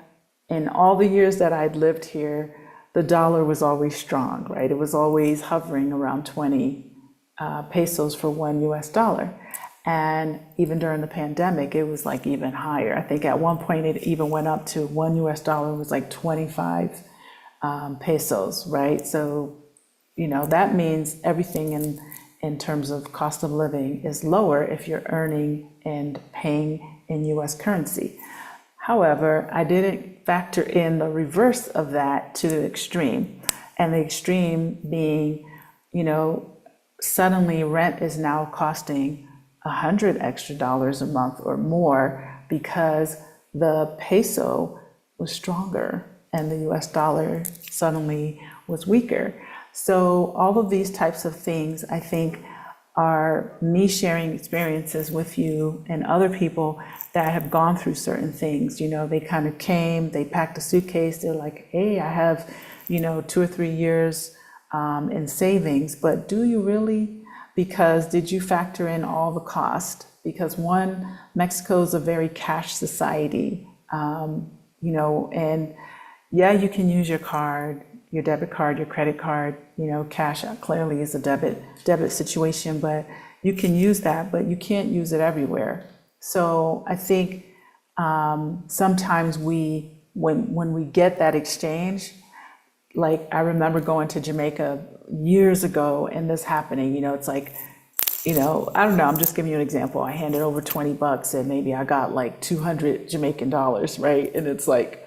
in all the years that I'd lived here, the dollar was always strong, right? It was always hovering around 20 pesos for $1. And even during the pandemic, it was like even higher. I think at one point it even went up to $1 was like 25 pesos, right? So that means everything in terms of cost of living is lower if you're earning and paying in US currency. However, I didn't factor in the reverse of that to the extreme. And the extreme being, suddenly rent is now costing $100 extra a month or more because the peso was stronger and the US dollar suddenly was weaker. So all of these types of things, I think, are me sharing experiences with you and other people that have gone through certain things. They kind of came, they packed a suitcase, they're like, hey, I have, 2 or 3 years in savings, but do you really? Because did you factor in all the cost? Because one, Mexico is a very cash society, and yeah, you can use your card, your debit card, your credit card, cash clearly is a debit situation, but you can use that, but you can't use it everywhere. So I think sometimes when we get that exchange, like I remember going to Jamaica years ago and this happening, it's like, I don't know, I'm just giving you an example. I handed over $20 and maybe I got like 200 Jamaican dollars, right? And it's like,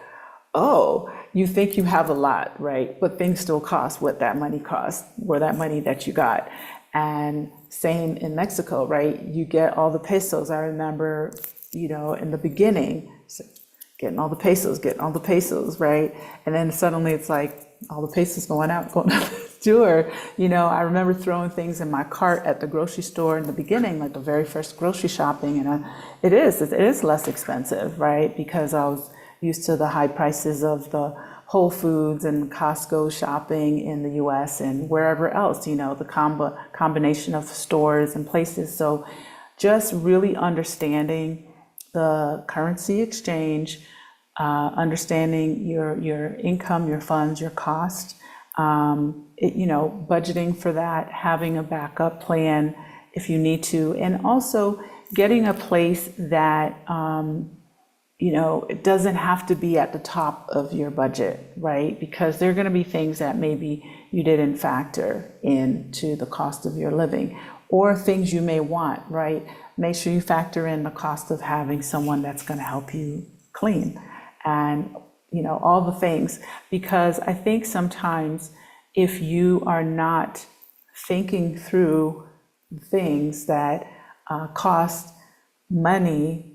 oh, you think you have a lot, right? But things still cost what that money cost, or that money that you got. And same in Mexico, right? You get all the pesos. I remember, in the beginning, getting all the pesos, right? And then suddenly it's like all the pesos going out the door. I remember throwing things in my cart at the grocery store in the beginning, like the very first grocery shopping, and it is less expensive, right? Because I was used to the high prices of the Whole Foods and Costco shopping in the US and wherever else, the combination of stores and places. So just really understanding the currency exchange, understanding your income, your funds, your cost, budgeting for that, having a backup plan if you need to, and also getting a place that, it doesn't have to be at the top of your budget, right? Because there are going to be things that maybe you didn't factor into the cost of your living, or things you may want, right? Make sure you factor in the cost of having someone that's going to help you clean, and all the things. Because I think sometimes if you are not thinking through things that cost money,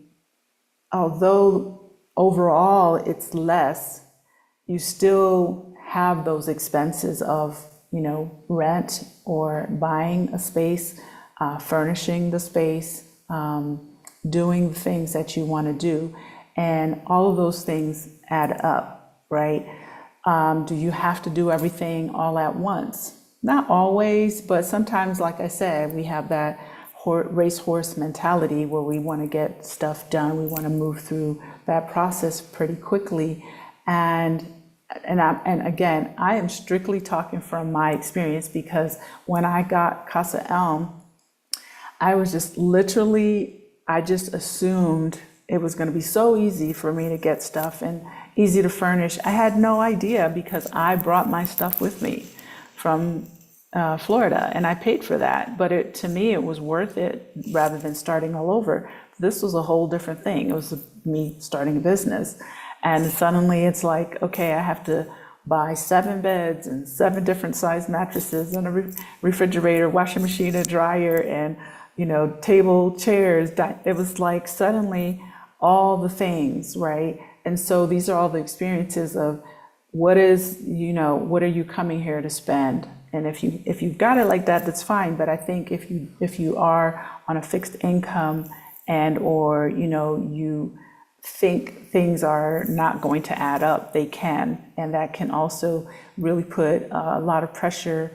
although overall it's less, you still have those expenses of rent or buying a space, furnishing the space, doing the things that you want to do, and all of those things add up, right? Do you have to do everything all at once? Not always, but sometimes, like I said, we have that racehorse mentality where we want to get stuff done. We want to move through that process pretty quickly. And again, I am strictly talking from my experience, because when I got Casa Elm, I was just I just assumed it was going to be so easy for me to get stuff and easy to furnish. I had no idea, because I brought my stuff with me from Florida, and I paid for that. But to me, it was worth it rather than starting all over. This was a whole different thing. It was me starting a business. And suddenly it's like, okay, I have to buy 7 beds and 7 different size mattresses and a refrigerator, washing machine, a dryer, and table, chairs. It was like suddenly all the things, right? And so these are all the experiences of what are you coming here to spend? And if you've got it like that, that's fine. But I think if you are on a fixed income, and or you think things are not going to add up, they can, and that can also really put a lot of pressure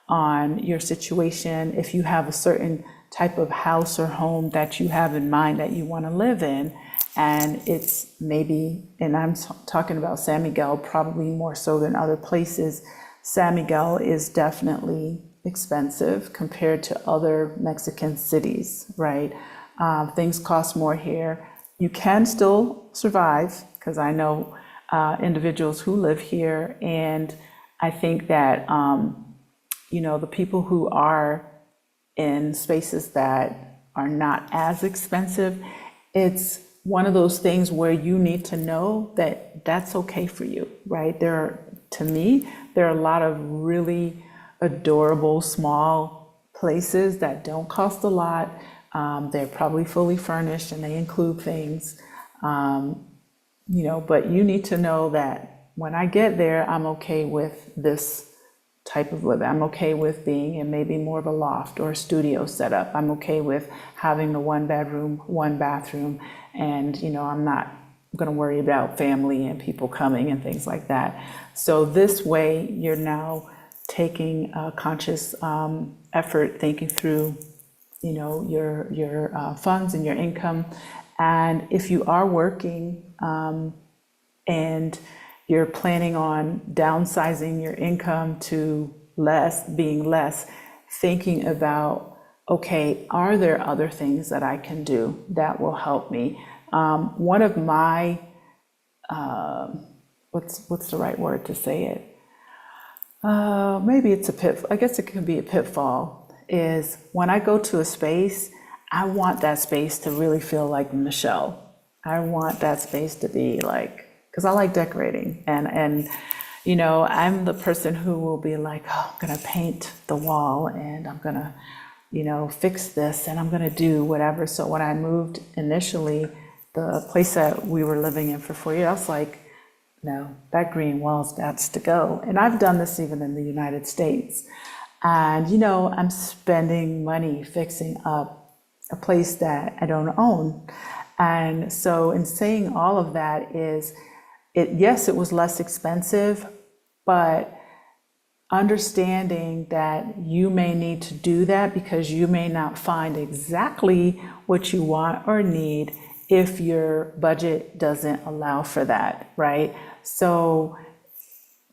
on your situation. If you have a certain type of house or home that you have in mind that you want to live in, and it's maybe, and I'm talking about San Miguel probably more so than other places, San Miguel is definitely expensive compared to other Mexican cities, right? Things cost more here. You can still survive, because I know individuals who live here, and I think that the people who are in spaces that are not as expensive, it's one of those things where you need to know that that's okay for you, right? To me, there are a lot of really adorable small places that don't cost a lot. They're probably fully furnished and they include things, but you need to know that when I get there, I'm okay with this type of living. I'm okay with being in maybe more of a loft or a studio setup. I'm okay with having the 1 bedroom, 1 bathroom, and I'm not going to worry about family and people coming and things like that. So this way, you're now taking a conscious effort, thinking through, your funds and your income. And if you are working and you're planning on downsizing your income to being less, thinking about, okay, are there other things that I can do that will help me? One of my, what's the right word to say it? Maybe it's a pitfall. I guess it could be a pitfall, is when I go to a space, I want that space to really feel like Michelle. I want that space to be like, because I like decorating, and I'm the person who will be like, oh, I'm gonna paint the wall, and I'm gonna fix this, and I'm gonna do whatever. So when I moved initially, the place that we were living in for 4 years, I was like, no, that green wall's got to go. And I've done this even in the United States. And I'm spending money fixing up a place that I don't own. And so in saying all of that is, yes, it was less expensive, but understanding that you may need to do that because you may not find exactly what you want or need if your budget doesn't allow for that, right? So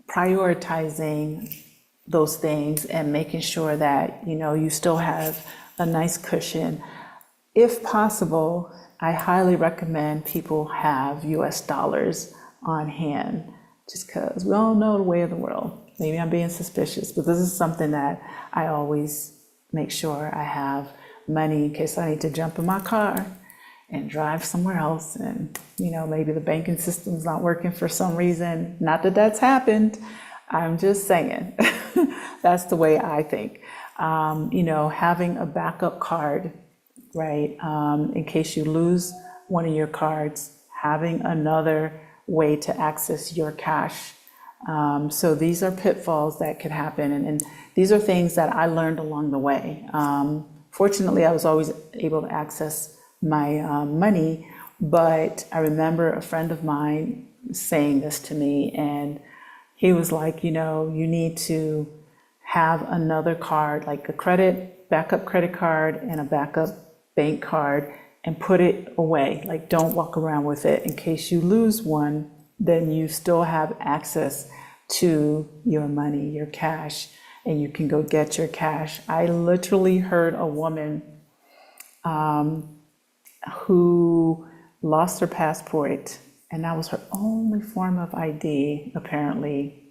prioritizing those things and making sure that, you still have a nice cushion. If possible, I highly recommend people have US dollars on hand, just because we all know the way of the world. Maybe I'm being suspicious, but this is something that I always make sure I have money in case I need to jump in my car and drive somewhere else. And, maybe the banking system's not working for some reason. Not that that's happened. I'm just saying, that's the way I think. Having a backup card, right? In case you lose one of your cards, having another way to access your cash. So these are pitfalls that could happen. And these are things that I learned along the way. Fortunately, I was always able to access my money, but I remember a friend of mine saying this to me, and he was like, you need to have another card, like a backup credit card and a backup bank card, and put it away. Like, don't walk around with it. In case you lose one, then you still have access to your money, your cash, and you can go get your cash. I literally heard a woman who lost her passport, and that was her only form of ID, apparently.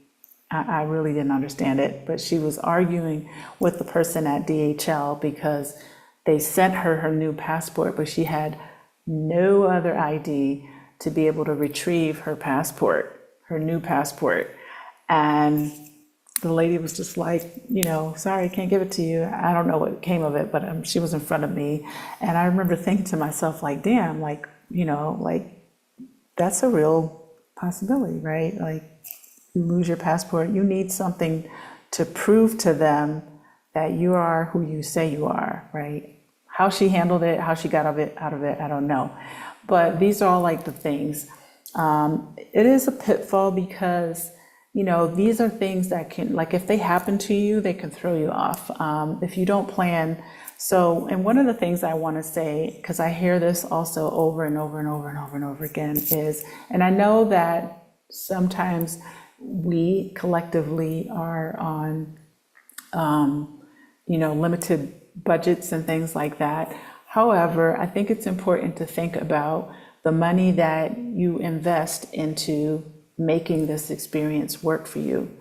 I really didn't understand it, but she was arguing with the person at DHL because they sent her new passport, but she had no other ID to be able to retrieve her passport, her new passport. And the lady was just like, sorry, I can't give it to you. I don't know what came of it, but she was in front of me. And I remember thinking to myself, like, damn, like, that's a real possibility, right? Like, you lose your passport, you need something to prove to them that you are who you say you are, right? How she handled it, how she got out of it, I don't know. But these are all like the things. It is a pitfall because, these are things that can, like, if they happen to you, they can throw you off. If you don't plan. So, and one of the things I want to say, because I hear this also over and over and over and over and over again, is, and I know that sometimes we collectively are on, limited budgets and things like that. However, I think it's important to think about the money that you invest into making this experience work for you.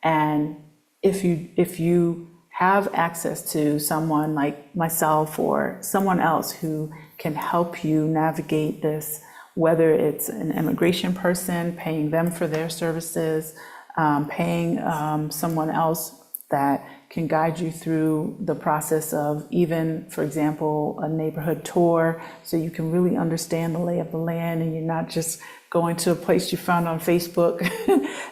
And if you have access to someone like myself or someone else who can help you navigate this, whether it's an immigration person, paying them for their services, paying someone else that can guide you through the process of even, for example, a neighborhood tour, so you can really understand the lay of the land and you're not just going to a place you found on Facebook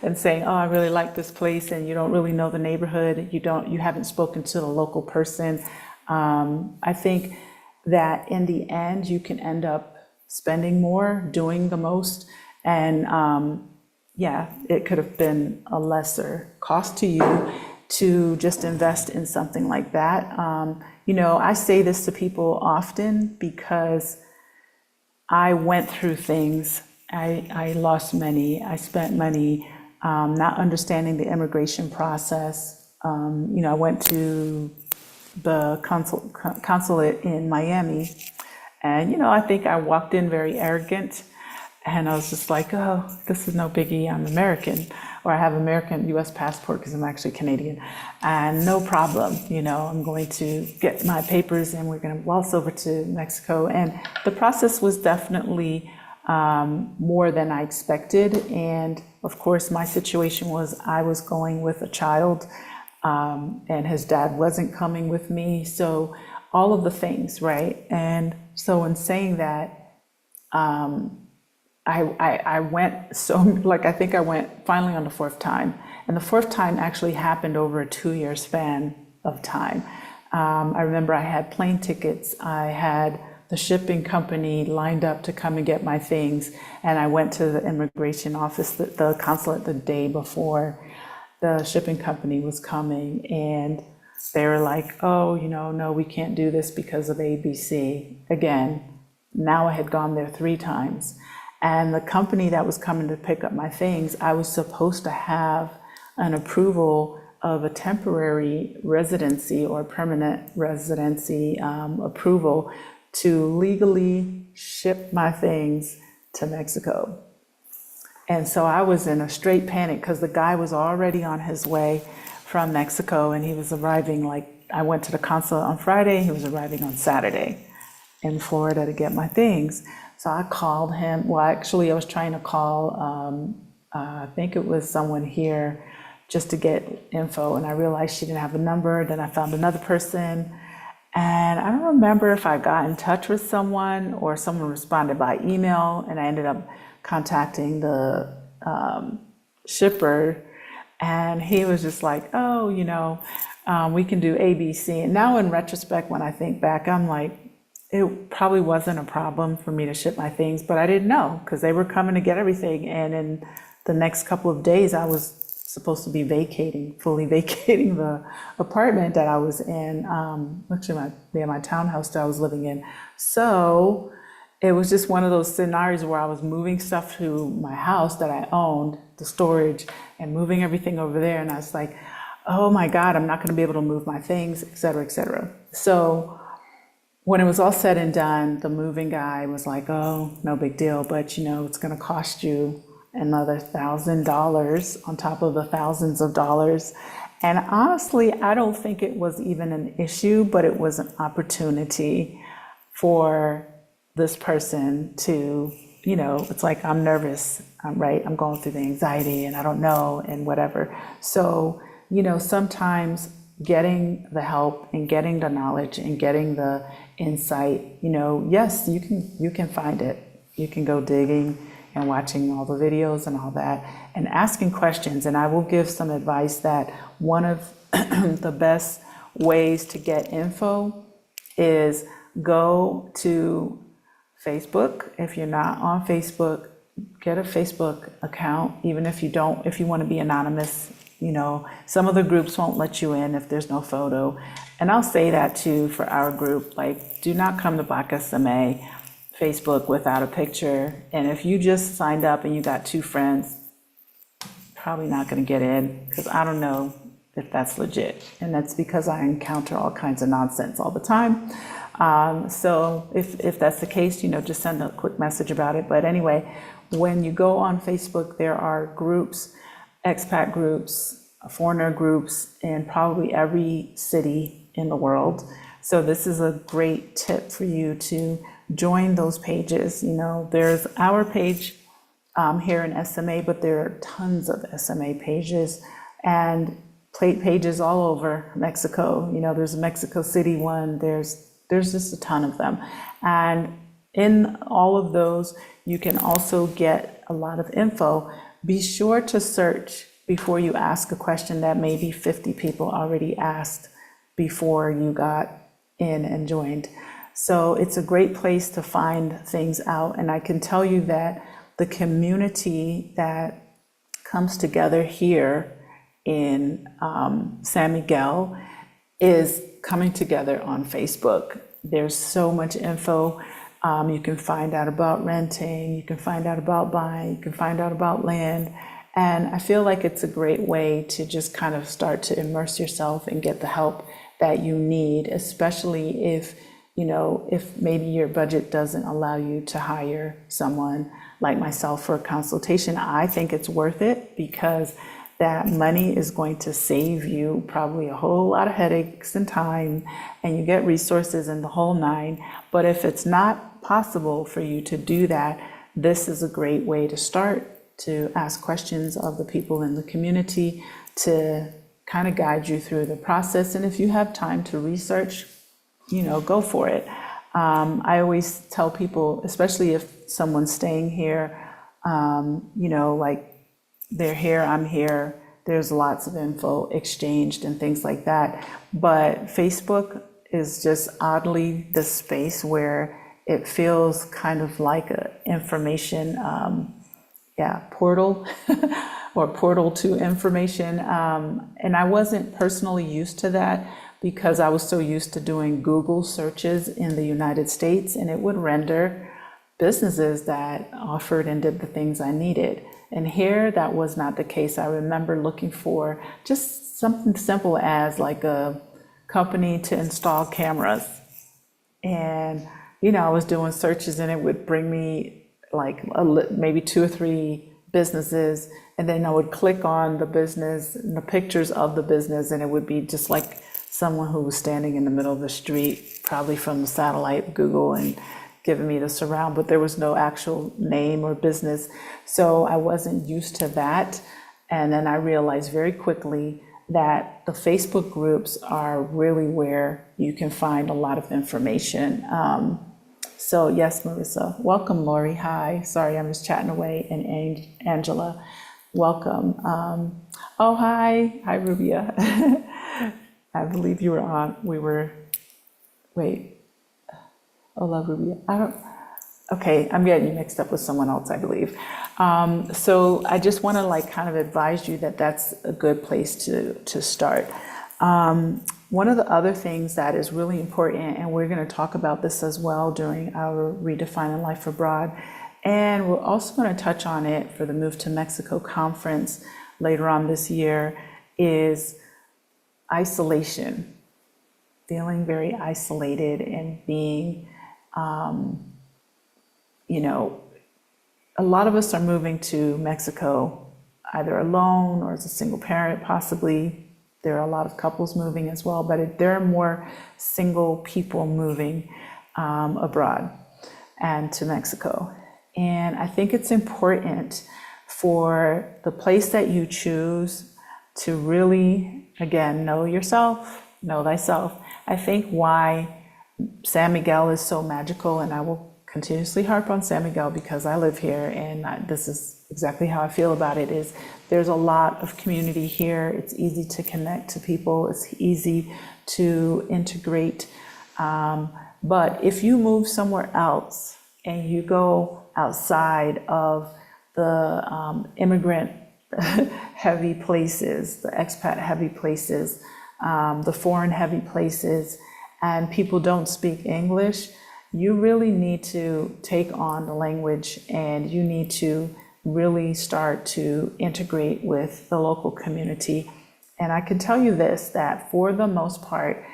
and saying, oh, I really like this place, and you don't really know the neighborhood, you haven't spoken to the local person. I think that in the end, you can end up spending more, doing the most, and it could have been a lesser cost to you to just invest in something like that. I say this to people often because I went through things. I lost money, I spent money, not understanding the immigration process. I went to the consulate in Miami, and I think I walked in very arrogant, and I was just like, oh, this is no biggie, I'm American, or I have American US passport because I'm actually Canadian, and no problem, I'm going to get my papers and we're going to waltz over to Mexico. And the process was definitely more than I expected. And of course, my situation was I was going with a child, and his dad wasn't coming with me. So all of the things, right? And so in saying that, I went, so like, I think I went finally on the fourth time. And the fourth time actually happened over a 2-year span of time. I remember I had plane tickets, I had the shipping company lined up to come and get my things. And I went to the immigration office, the consulate, the day before the shipping company was coming. And they were like, oh, no, we can't do this because of ABC. Again, now I had gone there 3 times. And the company that was coming to pick up my things, I was supposed to have an approval of a temporary residency or permanent residency approval to legally ship my things to Mexico. And so I was in a straight panic because the guy was already on his way from Mexico, and he was arriving, I went to the consulate on Friday, he was arriving on Saturday in Florida to get my things. So I called him. Well, actually, I was trying to call, I think it was someone here, just to get info, and I realized she didn't have a number. Then I found another person, and I don't remember if I got in touch with someone or someone responded by email, and I ended up contacting the shipper, and he was just like, oh, we can do ABC. And now in retrospect, when I think back, I'm like, it probably wasn't a problem for me to ship my things, but I didn't know because they were coming to get everything. And in the next couple of days, I was supposed to be fully vacating the apartment that I was in, actually my townhouse that I was living in. So it was just one of those scenarios where I was moving stuff to my house that I owned, the storage, and moving everything over there. And I was like, oh my God, I'm not going to be able to move my things, et cetera, et cetera. So when it was all said and done, the moving guy was like, oh, no big deal, but it's going to cost you another $1,000 on top of the thousands of dollars. And honestly, I don't think it was even an issue, but it was an opportunity for this person to, it's like, I'm nervous, right? I'm going through the anxiety and I don't know and whatever. So, sometimes getting the help and getting the knowledge and getting the insight, yes, you can find it. You can go digging and watching all the videos and all that and asking questions. And I will give some advice that one of the best ways to get info is go to Facebook. If you're not on Facebook, get a Facebook account, even if you want to be anonymous. Some of the groups won't let you in if there's no photo. And I'll say that too for our group, do not come to Black SMA Facebook without a picture. And if you just signed up and you got 2 friends, probably not going to get in, because I don't know if that's legit. And that's because I encounter all kinds of nonsense all the time. So if that's the case, just send a quick message about it. But anyway, when you go on Facebook, there are groups, expat groups, foreigner groups in probably every city in the world. So this is a great tip for you to join those pages. There's our page here in SMA, but there are tons of SMA pages and pages all over Mexico. There's a Mexico City one, there's just a ton of them. And in all of those, you can also get a lot of info. Be sure to search before you ask a question that maybe 50 people already asked before you got in and joined. So it's a great place to find things out. And I can tell you that the community that comes together here in San Miguel is coming together on Facebook. There's so much info. You can find out about renting, you can find out about buying, you can find out about land. And I feel like it's a great way to just kind of start to immerse yourself and get the help that you need, especially if maybe your budget doesn't allow you to hire someone like myself for a consultation. I think it's worth it because that money is going to save you probably a whole lot of headaches and time, and you get resources in the whole 9. But if it's not possible for you to do that, this is a great way to start, to ask questions of the people in the community, to kind of guide you through the process. And if you have time to research, go for it. I always tell people, especially if someone's staying here, like they're here, I'm here, there's lots of info exchanged and things like that. But Facebook is just oddly the space where it feels kind of like a information, portal or portal to information. And I wasn't personally used to that because I was so used to doing Google searches in the United States, and it would render businesses that offered and did the things I needed. And here, that was not the case. I remember looking for just something simple as like a company to install cameras. And, I was doing searches and it would bring me like maybe 2 or 3 businesses. And then I would click on the business and the pictures of the business, and it would be just like someone who was standing in the middle of the street, probably from the satellite Google, and giving me the surround, but there was no actual name or business. So I wasn't used to that. And then I realized very quickly that the Facebook groups are really where you can find a lot of information. So yes, Marissa, welcome. Lori, hi. Sorry, I'm just chatting away. And Angela, welcome. Oh, hi. Hi, Rubia. I believe you were on. Wait. Hola, Rubia. Okay, I'm getting you mixed up with someone else, I believe. So I just want to kind of advise you that that's a good place to start. One of the other things that is really important, and we're going to talk about this as well during our Redefining Life Abroad, and we're also going to touch on it for the Move to Mexico conference later on this year, is isolation. Feeling very isolated and being, a lot of us are moving to Mexico either alone or as a single parent, possibly. There are a lot of couples moving as well, but there are more single people moving abroad and to Mexico. And I think it's important for the place that you choose to really, again, know yourself, know thyself. I think why San Miguel is so magical, and I will continuously harp on San Miguel because I live here, and this is exactly how I feel about it, is there's a lot of community here. It's easy to connect to people. It's easy to integrate. But if you move somewhere else and you go outside of the immigrant heavy places, the expat heavy places, the foreign heavy places, and people don't speak English, you really need to take on the language, and you need to really start to integrate with the local community. And I can tell you this, that for the most part,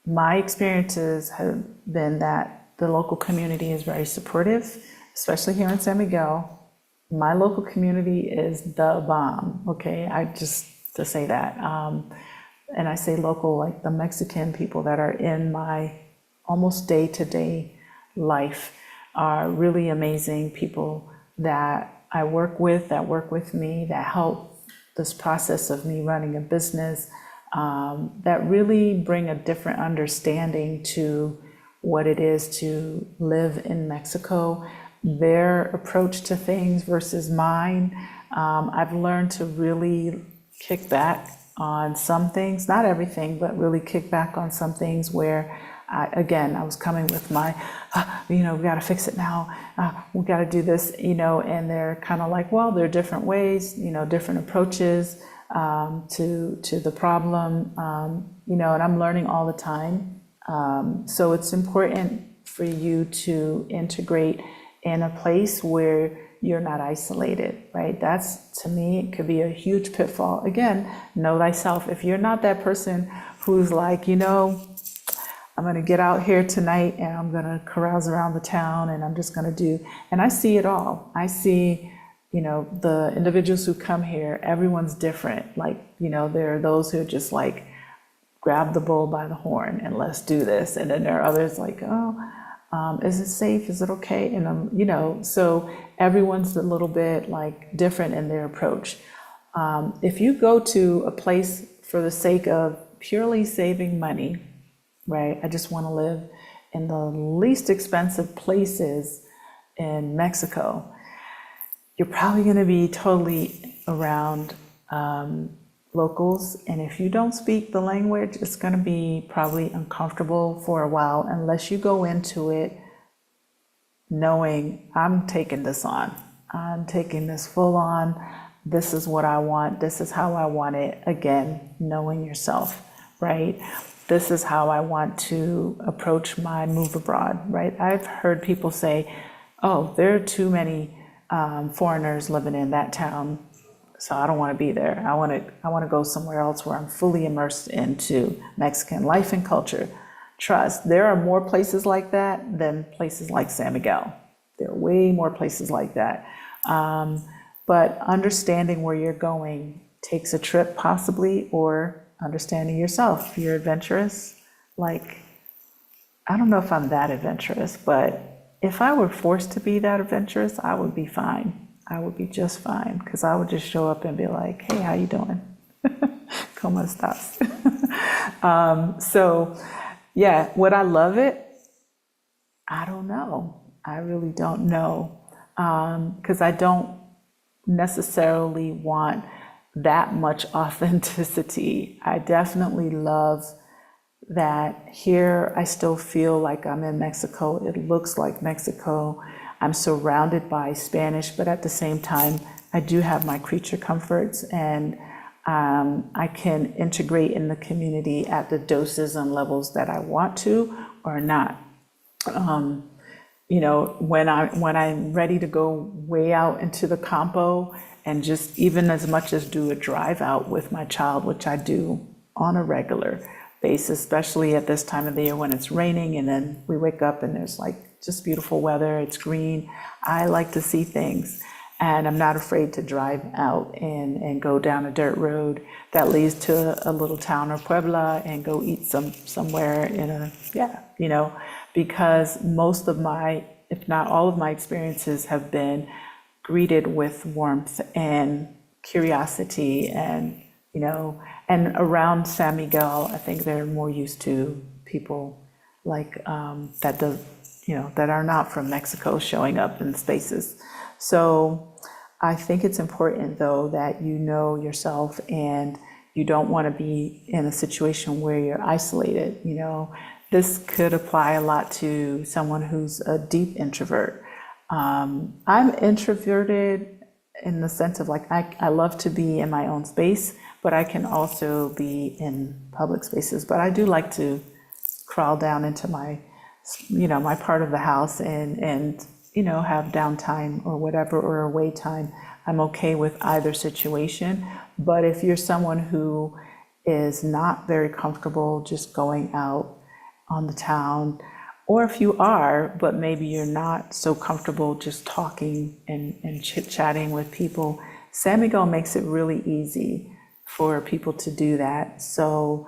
my experiences have been that the local community is very supportive, especially here in San Miguel. My local community is the bomb, okay? To say that. And I say local, like the Mexican people that are in my almost day-to-day life are really amazing people that I work with, that work with me, that help this process of me running a business, that really bring a different understanding to what it is to live in Mexico, their approach to things versus mine. I've learned to really kick back on some things, not everything, but really kick back on some things where I was coming with my, we got to fix it now. We got to do this, and they're kind of like, well, there are different ways, different approaches to the problem, and I'm learning all the time. So it's important for you to integrate in a place where you're not isolated, right? That's, to me, it could be a huge pitfall. Again, know thyself. If you're not that person who's like, I'm going to get out here tonight and I'm going to carouse around the town and I'm just going to do, and I see it all. I see, the individuals who come here, everyone's different. Like, there are those who just like grab the bull by the horn and let's do this. And then there are others like, is it safe? Is it okay? And so everyone's a little bit like different in their approach. If you go to a place for the sake of purely saving money, right? I just want to live in the least expensive places in Mexico. You're probably going to be totally around locals. And if you don't speak the language, it's going to be probably uncomfortable for a while unless you go into it knowing I'm taking this on. I'm taking this full on. This is what I want. This is how I want it. Again, knowing yourself, right? This is how I want to approach my move abroad, right? I've heard people say, oh, there are too many foreigners living in that town, so I don't want to be there. I want to go somewhere else where I'm fully immersed into Mexican life and culture. Trust, there are more places like that than places like San Miguel. There are way more places like that. But understanding where you're going takes a trip possibly, or understanding yourself. If you're adventurous, like, I don't know if I'm that adventurous, but if I were forced to be that adventurous, I would be fine. I would be just fine, because I would just show up and be like, hey, how you doing? ¿Cómo estás? So yeah, would I love it? I don't know. I really don't know, because I don't necessarily want that much authenticity. I definitely love that here I still feel like I'm in Mexico. It looks like Mexico. I'm surrounded by Spanish, but at the same time, I do have my creature comforts, and I can integrate in the community at the doses and levels that I want to or not. You know, when I'm ready to go way out into the campo and just even as much as do a drive out with my child, which I do on a regular basis, especially at this time of the year when it's raining and then we wake up and there's like just beautiful weather, it's green. I like to see things, and I'm not afraid to drive out and go down a dirt road that leads to a little town or Puebla and go eat somewhere in a, yeah, you know, because most of my, if not all of my experiences have been greeted with warmth and curiosity, and, you know, and around San Miguel, I think they're more used to people like that does, you know, that are not from Mexico showing up in spaces. So I think it's important though that you know yourself, and you don't want to be in a situation where you're isolated, you know. This could apply a lot to someone who's a deep introvert. I'm introverted in the sense of like, I love to be in my own space, but I can also be in public spaces. But I do like to crawl down into my, you know, my part of the house and you know, have downtime or whatever, or away time. I'm okay with either situation. But if you're someone who is not very comfortable just going out on the town, or if you are, but maybe you're not so comfortable just talking and chit-chatting with people, San Miguel makes it really easy for people to do that. So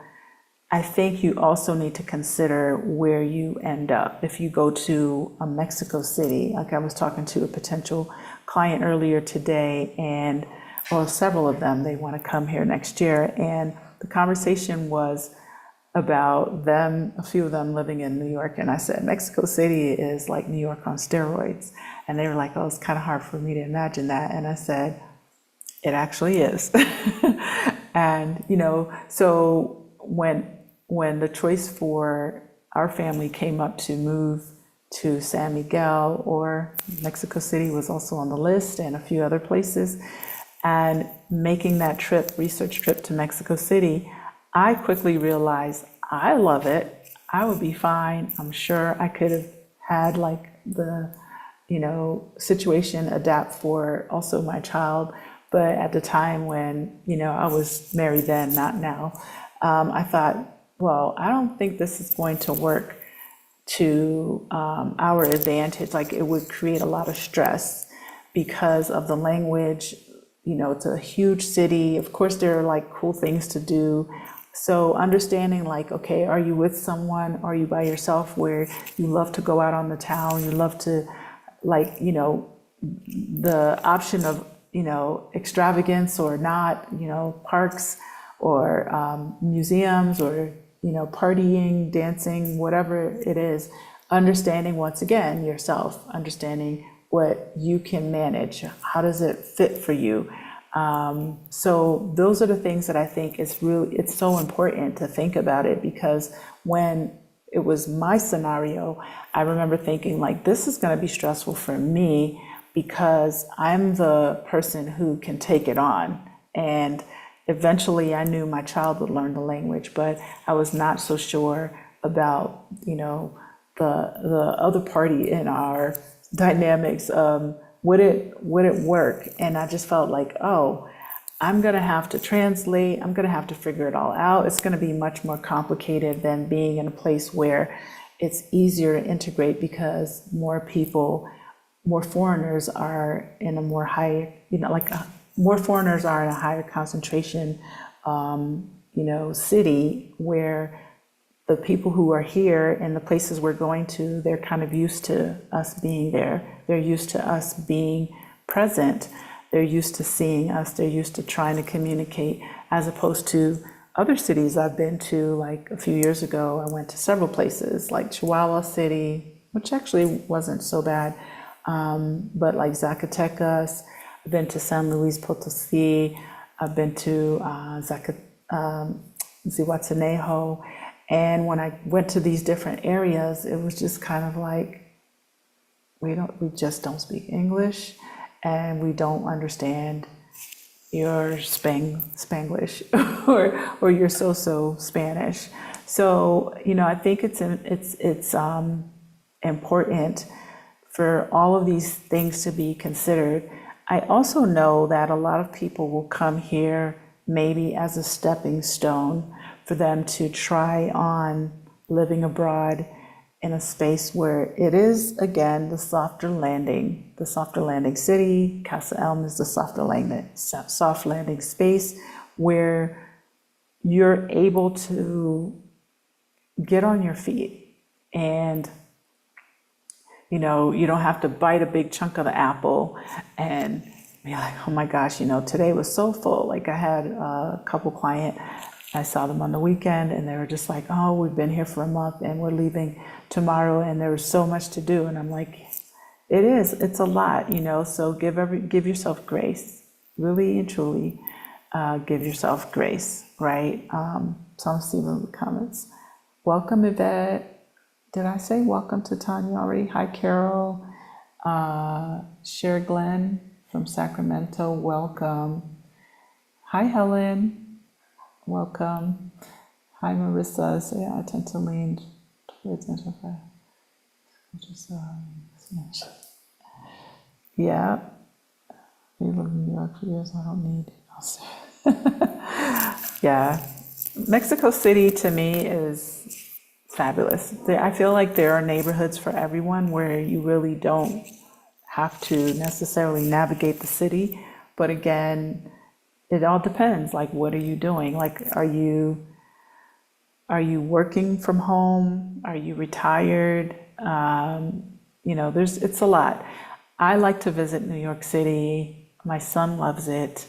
I think you also need to consider where you end up. If you go to a Mexico City, like I was talking to a potential client earlier today, and well, several of them, they want to come here next year, and the conversation was about them, a few of them living in New York, and I said, Mexico City is like New York on steroids. And they were like, oh, it's kind of hard for me to imagine that. And I said, it actually is. And, you know, so when the choice for our family came up to move to San Miguel, or Mexico City was also on the list, and a few other places, and making that trip, research trip to Mexico City, I quickly realized I love it. I would be fine. I'm sure I could have had like the, you know, situation adapt for also my child. But at the time when, you know, I was married then, not now, I thought, well, I don't think this is going to work to our advantage. Like, it would create a lot of stress because of the language. You know, it's a huge city. Of course, there are like cool things to do. So understanding like, okay, are you with someone? Are you by yourself, where you love to go out on the town? You love to, like, you know, the option of, you know, extravagance or not, you know, parks or museums, or, you know, partying, dancing, whatever it is. Understanding, once again, yourself, understanding what you can manage. How does it fit for you? So those are the things that I think it's so important to think about it, because when it was my scenario, I remember thinking like, this is going to be stressful for me because I'm the person who can take it on. And eventually I knew my child would learn the language, but I was not so sure about, the other party in our dynamics. Would it work? And I just felt like, oh, I'm gonna have to translate, I'm gonna have to figure it all out. It's gonna be much more complicated than being in a place where it's easier to integrate because more foreigners are in a more high, more foreigners are in a higher concentration, city where the people who are here and the places we're going to, they're kind of used to us being there. They're used to us being present. They're used to seeing us. They're used to trying to communicate, as opposed to other cities I've been to. Like a few years ago, I went to several places like Chihuahua City, which actually wasn't so bad, but like Zacatecas. I've been to San Luis Potosí. I've been to Zihuatanejo. And when I went to these different areas, it was just kind of like, we just don't speak English, and we don't understand your Spanglish or your so-so Spanish. So, I think it's important for all of these things to be considered. I also know that a lot of people will come here maybe as a stepping stone for them to try on living abroad in a space where it is, again, the softer landing city. Casa Elm is the soft landing space where you're able to get on your feet, and you don't have to bite a big chunk of the apple and be like, oh my gosh, today was so full. Like I had a couple clients, I saw them on the weekend and they were just like, oh, we've been here for a month and we're leaving tomorrow and there was so much to do. And I'm like, it's a lot, so give yourself grace, really and truly, give yourself grace, right? So I'm seeing the comments. Welcome, Yvette. Did I say welcome to Tanya already? Hi, Carol. Cher Glenn from Sacramento, welcome. Hi, Helen. Welcome. Hi, Marissa. So yeah, I tend to lean towards Interface. Yeah. We live in New York for years. I don't need it. Yeah. Mexico City to me is fabulous. I feel like there are neighborhoods for everyone where you really don't have to necessarily navigate the city. But again, it all depends. Like, what are you doing? Like, are you working from home? Are you retired? It's a lot. I like to visit New York City. My son loves it.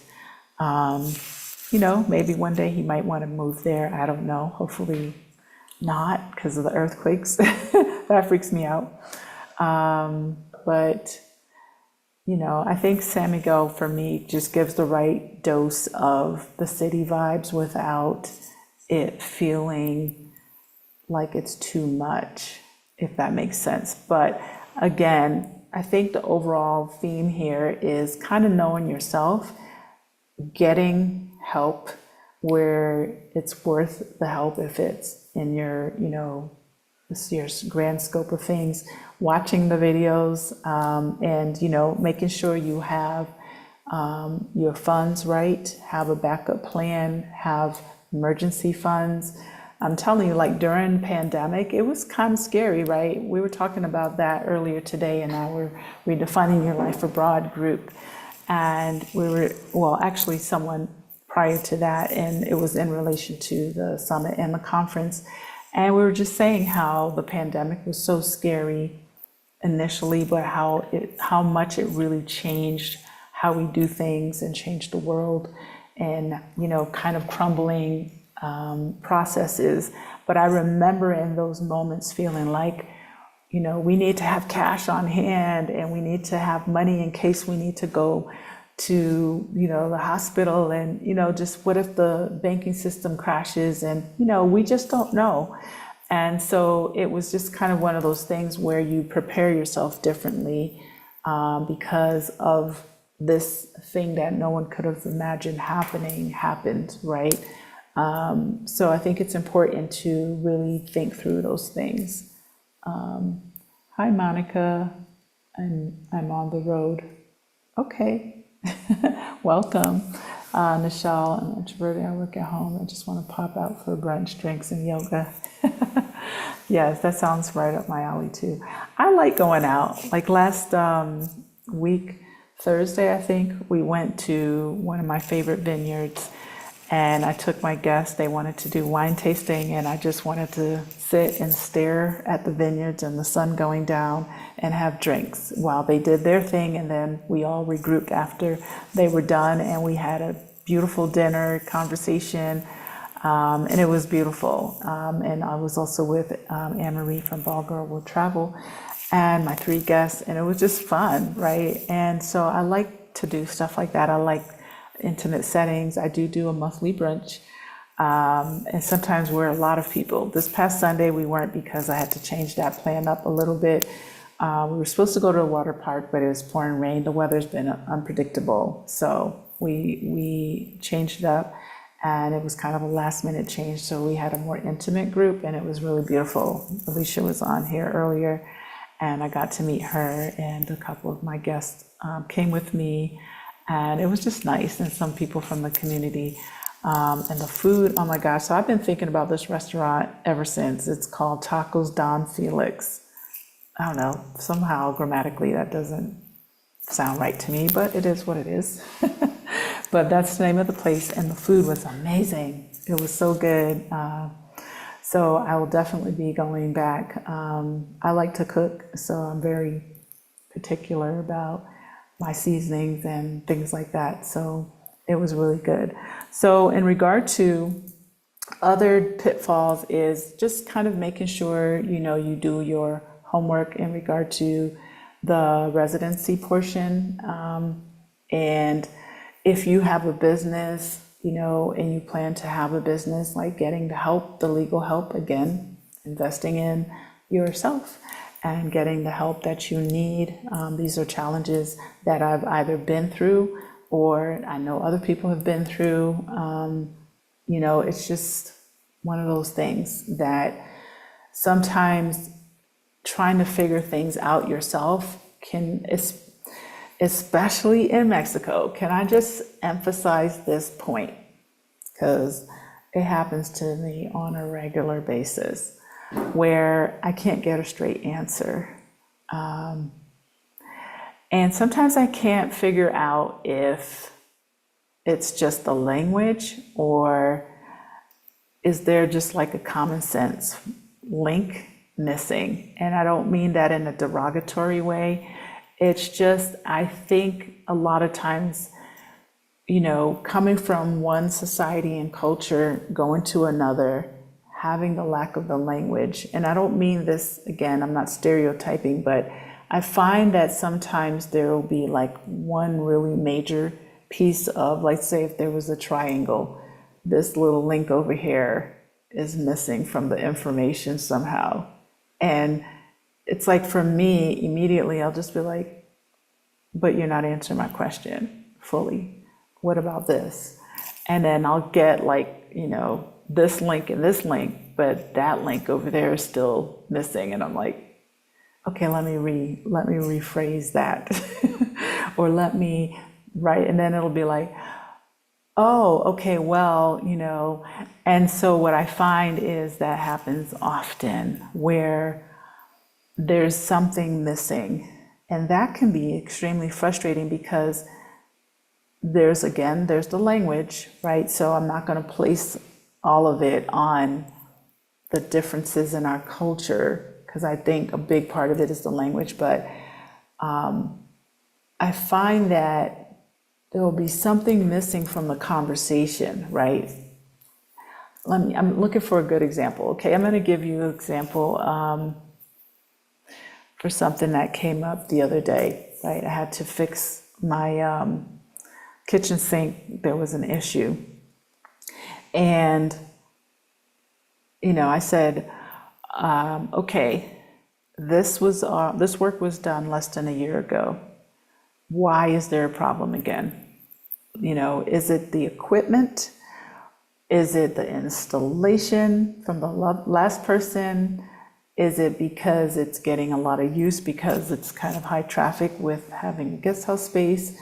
Maybe one day he might want to move there. I don't know. Hopefully not, because of the earthquakes. That freaks me out. But I think San Miguel for me just gives the right dose of the city vibes without it feeling like it's too much, if that makes sense. But again, I think the overall theme here is kind of knowing yourself, getting help where it's worth the help, if it's in your, your grand scope of things, watching the videos, and making sure you have your funds right, have a backup plan, have emergency funds. I'm telling you, like during pandemic, it was kind of scary, right? We were talking about that earlier today in our Redefining Your Life Abroad group, and actually someone prior to that, and it was in relation to the summit and the conference. And we were just saying how the pandemic was so scary initially, but how much it really changed how we do things and changed the world, and kind of crumbling processes. But I remember in those moments feeling like, we need to have cash on hand, and we need to have money in case we need to go to the hospital, and just what if the banking system crashes, and we just don't know. And so it was just kind of one of those things where you prepare yourself differently because of this thing that no one could have imagined happened, right? So I think it's important to really think through those things. Hi, Monica, I'm on the road. Okay, welcome. Nichelle, I'm introverted, I work at home, I just want to pop out for brunch, drinks, and yoga. Yes, that sounds right up my alley too. I like going out. Like last week, Thursday, I think, we went to one of my favorite vineyards, and I took my guests. They wanted to do wine tasting, and I just wanted to sit and stare at the vineyards and the sun going down and have drinks while they did their thing. And then we all regrouped after they were done, and we had a beautiful dinner, conversation, and it was beautiful. And I was also with Anne-Marie from Ball Girl Will Travel and my 3 guests, and it was just fun, right? And so I like to do stuff like that. I like intimate settings. I do a monthly brunch. And sometimes we're a lot of people. This past Sunday we weren't because I had to change that plan up a little bit. We were supposed to go to a water park, but it was pouring rain. The weather's been unpredictable. So we changed it up, and it was kind of a last minute change. So we had a more intimate group, and it was really beautiful. Alicia was on here earlier, and I got to meet her, and a couple of my guests came with me, and it was just nice, and some people from the community. And the food, oh my gosh. So I've been thinking about this restaurant ever since. It's called Tacos Don Felix. I don't know, somehow grammatically that doesn't sound right to me, but it is what it is. But that's the name of the place, and the food was amazing. It was so good. So I will definitely be going back. I like to cook, so I'm very particular about my seasonings and things like that. So it was really good. So in regard to other pitfalls is just kind of making sure, you do your homework in regard to the residency portion. And if you have a business, and you plan to have a business, like getting the help, the legal help, again, investing in yourself and getting the help that you need. These are challenges that I've either been through or I know other people have been through. It's just one of those things that sometimes trying to figure things out yourself can, especially in Mexico. Can I just emphasize this point? Because it happens to me on a regular basis where I can't get a straight answer. And sometimes I can't figure out if it's just the language or is there just like a common sense link missing? And I don't mean that in a derogatory way. It's just, I think a lot of times, coming from one society and culture, going to another, having the lack of the language. And I don't mean this, again, I'm not stereotyping, but I find that sometimes there will be like one really major piece of, like, say if there was a triangle, this little link over here is missing from the information somehow. And it's like, for me, immediately I'll just be like, but you're not answering my question fully. What about this? And then I'll get like, this link and this link, but that link over there is still missing. And I'm like, okay, let me rephrase that. Or let me write, and then it'll be like, oh, okay, well, and so what I find is that happens often where there's something missing, and that can be extremely frustrating because there's the language, right? So I'm not going to place all of it on the differences in our culture, because I think a big part of it is the language, but I find that there will be something missing from the conversation, right? I'm looking for a good example. Okay, I'm going to give you an example for something that came up the other day, right? I had to fix my kitchen sink. There was an issue. And, I said, Okay, this work was done less than a year ago. Why is there a problem again? Is it the equipment? Is it the installation from the last person? Is it because it's getting a lot of use because it's kind of high traffic with having a guest house space?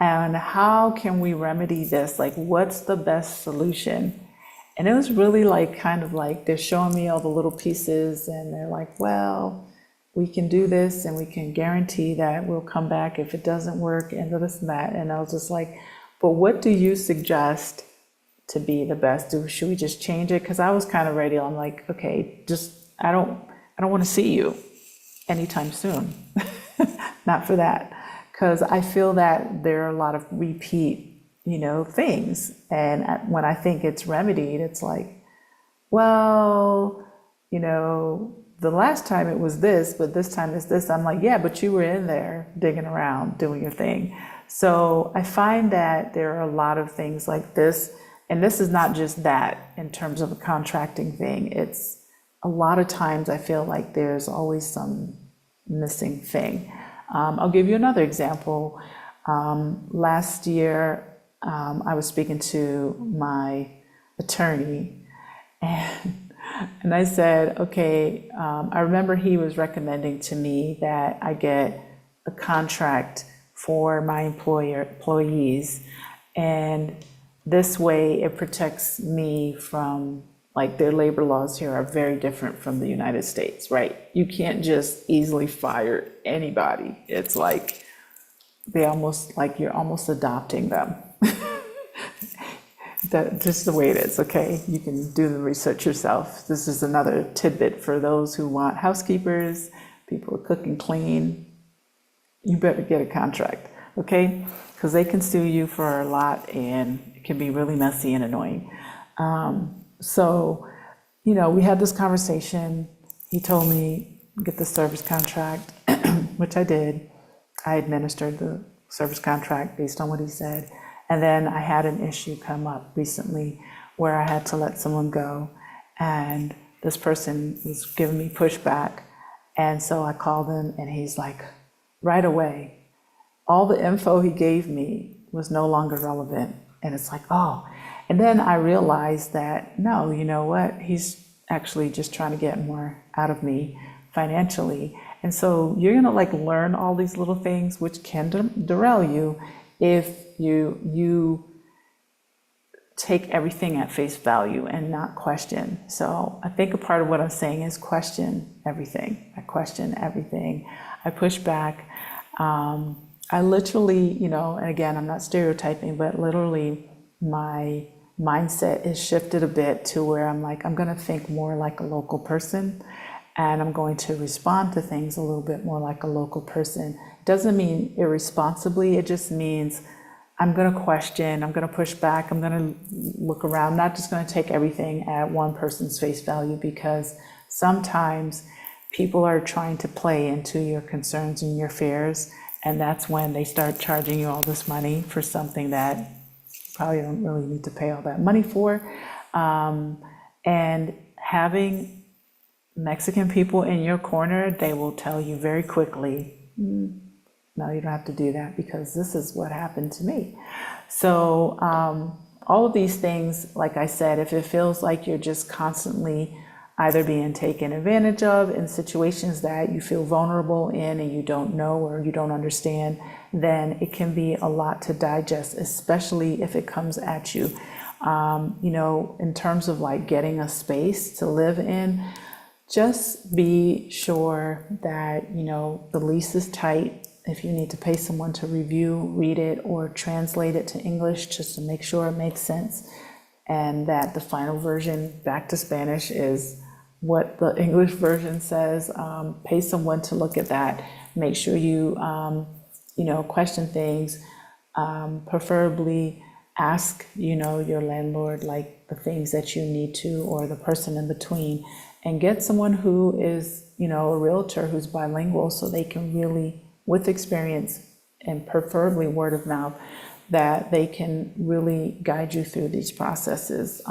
And how can we remedy this? Like, what's the best solution? And it was really like, kind of like, they're showing me all the little pieces and they're like, well, we can do this and we can guarantee that we'll come back if it doesn't work and this and that. And I was just like, but what do you suggest to be the best? Should we just change it? Because I was kind of ready. I'm like, okay, I don't want to see you anytime soon. Not for that. Because I feel that there are a lot of repeat, things. And when I think it's remedied, it's like, well, the last time it was this, but this time it's this. I'm like, yeah, but you were in there digging around, doing your thing. So I find that there are a lot of things like this, and this is not just that in terms of a contracting thing. It's a lot of times I feel like there's always some missing thing. I'll give you another example. Last year, I was speaking to my attorney, and I said, okay, I remember he was recommending to me that I get a contract for my employees, and this way it protects me from, like, their labor laws here are very different from the United States, right? You can't just easily fire anybody. It's like you're almost adopting them. That's just the way it is, okay? You can do the research yourself. This is another tidbit for those who want housekeepers, people who cook and clean. You better get a contract, okay? Because they can sue you for a lot and it can be really messy and annoying. So, we had this conversation. He told me get the service contract, which I did. I administered the service contract based on what he said. And then I had an issue come up recently where I had to let someone go. And this person was giving me pushback. And so I called him and he's like, right away, all the info he gave me was no longer relevant. And it's like, oh. And then I realized that, no, you know what? He's actually just trying to get more out of me financially. And so you're going to learn all these little things which can derail you if you take everything at face value and not question. So I think a part of what I'm saying is question everything. I question everything. I push back. I literally, and again, I'm not stereotyping, but literally my mindset is shifted a bit to where I'm like, I'm going to think more like a local person, and I'm going to respond to things a little bit more like a local person. It doesn't mean irresponsibly. It just means I'm going to question, I'm going to push back, I'm going to look around, not just going to take everything at one person's face value, because sometimes people are trying to play into your concerns and your fears, and that's when they start charging you all this money for something that you probably don't really need to pay all that money for. And having Mexican people in your corner, they will tell you very quickly, no, you don't have to do that because this is what happened to me. So all of these things, like I said, if it feels like you're just constantly either being taken advantage of in situations that you feel vulnerable in and you don't know or you don't understand, then it can be a lot to digest, especially if it comes at you. In terms of getting a space to live in, just be sure that, the lease is tight. If you need to pay someone to review, read it, or translate it to English just to make sure it makes sense, and that the final version back to Spanish is what the English version says. Pay someone to look at that. Make sure you, question things. Preferably ask, your landlord, the things that you need to, or the person in between, and get someone who is, a realtor who's bilingual, so they can really, with experience and preferably word of mouth, that they can really guide you through these processes,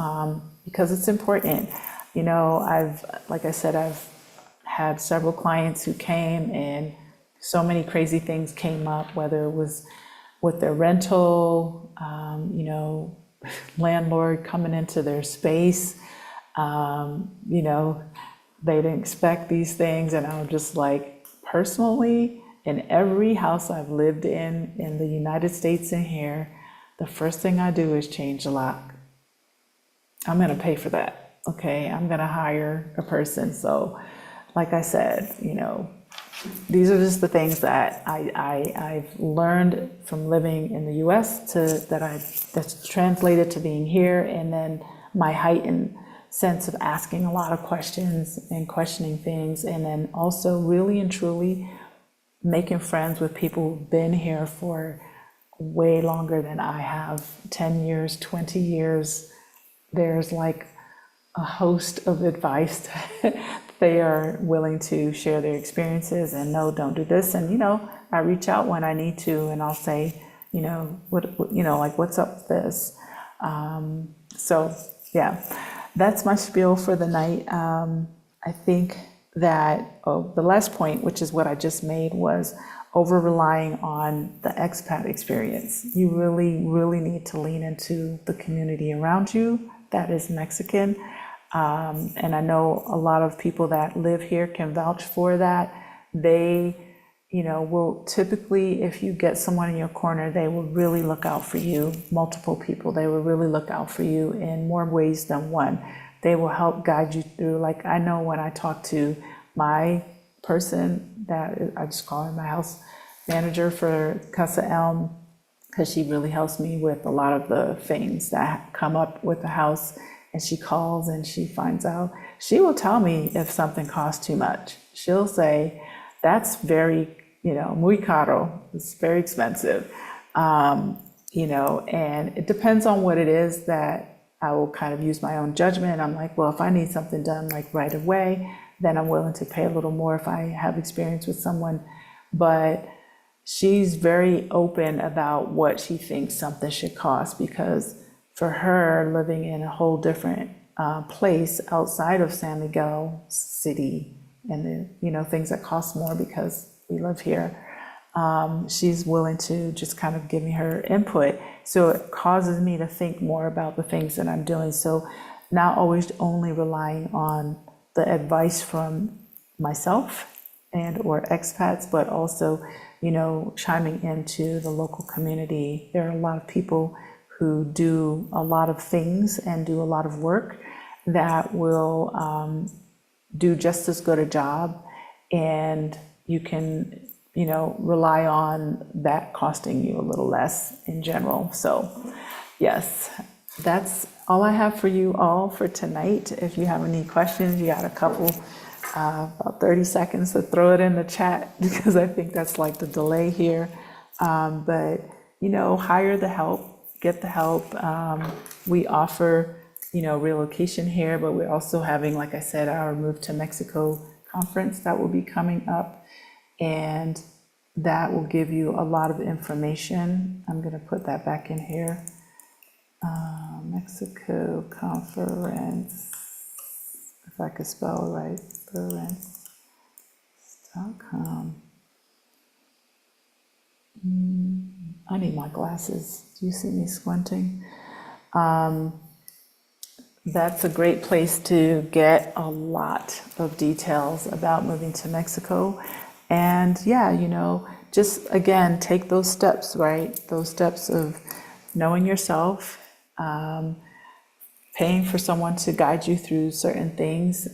because it's important. like I said, I've had several clients who came and so many crazy things came up, whether it was with their rental, landlord coming into their space, they didn't expect these things. And I'm just like, personally, in every house I've lived in the United States and here, the first thing I do is change the lock. I'm gonna pay for that, okay? I'm gonna hire a person. So, like I said, these are just the things that I've learned from living in the US that's translated to being here, and then my heightened sense of asking a lot of questions and questioning things, and then also really and truly making friends with people who've been here for way longer than I have, 10 years, 20 years. There's like a host of advice that they are willing to share their experiences and no, don't do this. And, I reach out when I need to and I'll say, like, what's up with this? So yeah, that's my spiel for the night. I think that the last point, which is what I just made, was over relying on the expat experience. You really, really need to lean into the community around you that is Mexican. And I know a lot of people that live here can vouch for that. They, will typically, if you get someone in your corner, they will really look out for you. Multiple people, they will really look out for you in more ways than one. They will help guide you through. Like, I know when I talk to my person that I just call her my house manager for Casa Elm, because she really helps me with a lot of the things that come up with the house. And she calls and she finds out, she will tell me if something costs too much. She'll say, that's very, muy caro, it's very expensive. And it depends on what it is that I will kind of use my own judgment. I'm like, well, if I need something done like right away, then I'm willing to pay a little more if I have experience with someone. But she's very open about what she thinks something should cost, because for her, living in a whole different place outside of San Miguel City, and the things that cost more because we live here, she's willing to just kind of give me her input. So it causes me to think more about the things that I'm doing. So not always only relying on the advice from myself and or expats, but also, chiming into the local community. There are a lot of people who do a lot of things and do a lot of work that will do just as good a job, and you can rely on that costing you a little less in general. So yes, that's all I have for you all for tonight. If you have any questions, you got a couple, about 30 seconds to throw it in the chat, because I think that's like the delay here. But hire the help, get the help. We offer relocation here, but we're also having, like I said, our Move to Mexico conference that will be coming up, and that will give you a lot of information. I'm going to put that back in here. Mexico conference, if I could spell it right, conference.com. I need my glasses. Do you see me squinting? That's a great place to get a lot of details about moving to Mexico. And yeah, just again, take those steps, right? Those steps of knowing yourself, paying for someone to guide you through certain things,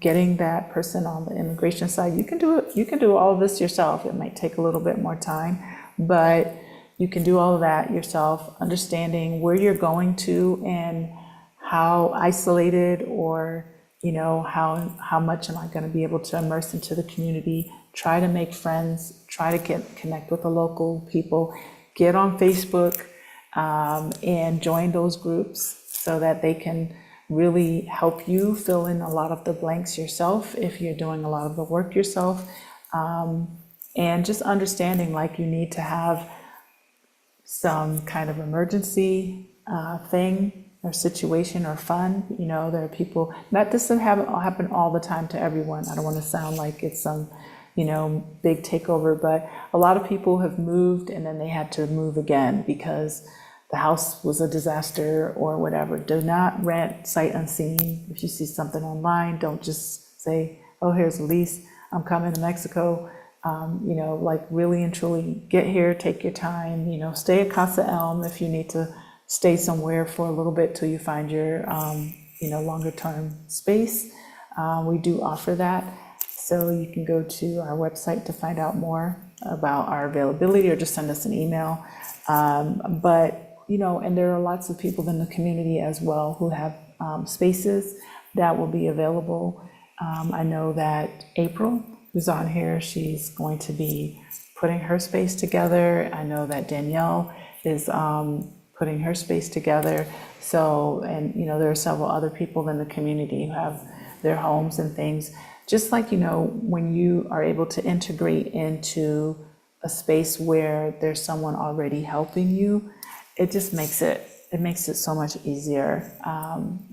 getting that person on the immigration side. You can do it. You can do all of this yourself. It might take a little bit more time, but you can do all of that yourself, understanding where you're going to and how isolated or how much am I going to be able to immerse into the community. Try to make friends, try to connect with the local people, get on Facebook, and join those groups so that they can really help you fill in a lot of the blanks yourself if you're doing a lot of the work yourself. And just understanding, like, you need to have some kind of emergency thing, or situation or fun. You know, there are people, that doesn't happen all the time to everyone. I don't want to sound like it's some, you know, big takeover, but a lot of people have moved and then they had to move again because the house was a disaster or whatever. Do not rent sight unseen. If you see something online, don't just say, oh, here's a lease, I'm coming to Mexico. You know, like really and truly get here, take your time, you know, stay at Casa Elm if you need to stay somewhere for a little bit till you find your, you know, longer term space. We do offer that. So you can go to our website to find out more about our availability or just send us an email. But, you know, and there are lots of people in the community as well who have spaces that will be available. I know that April, who's on here, she's going to be putting her space together. I know that Danielle is putting her space together. So, and you know, there are several other people in the community who have their homes and things. Just like, you know, when you are able to integrate into a space where there's someone already helping you, it just makes it so much easier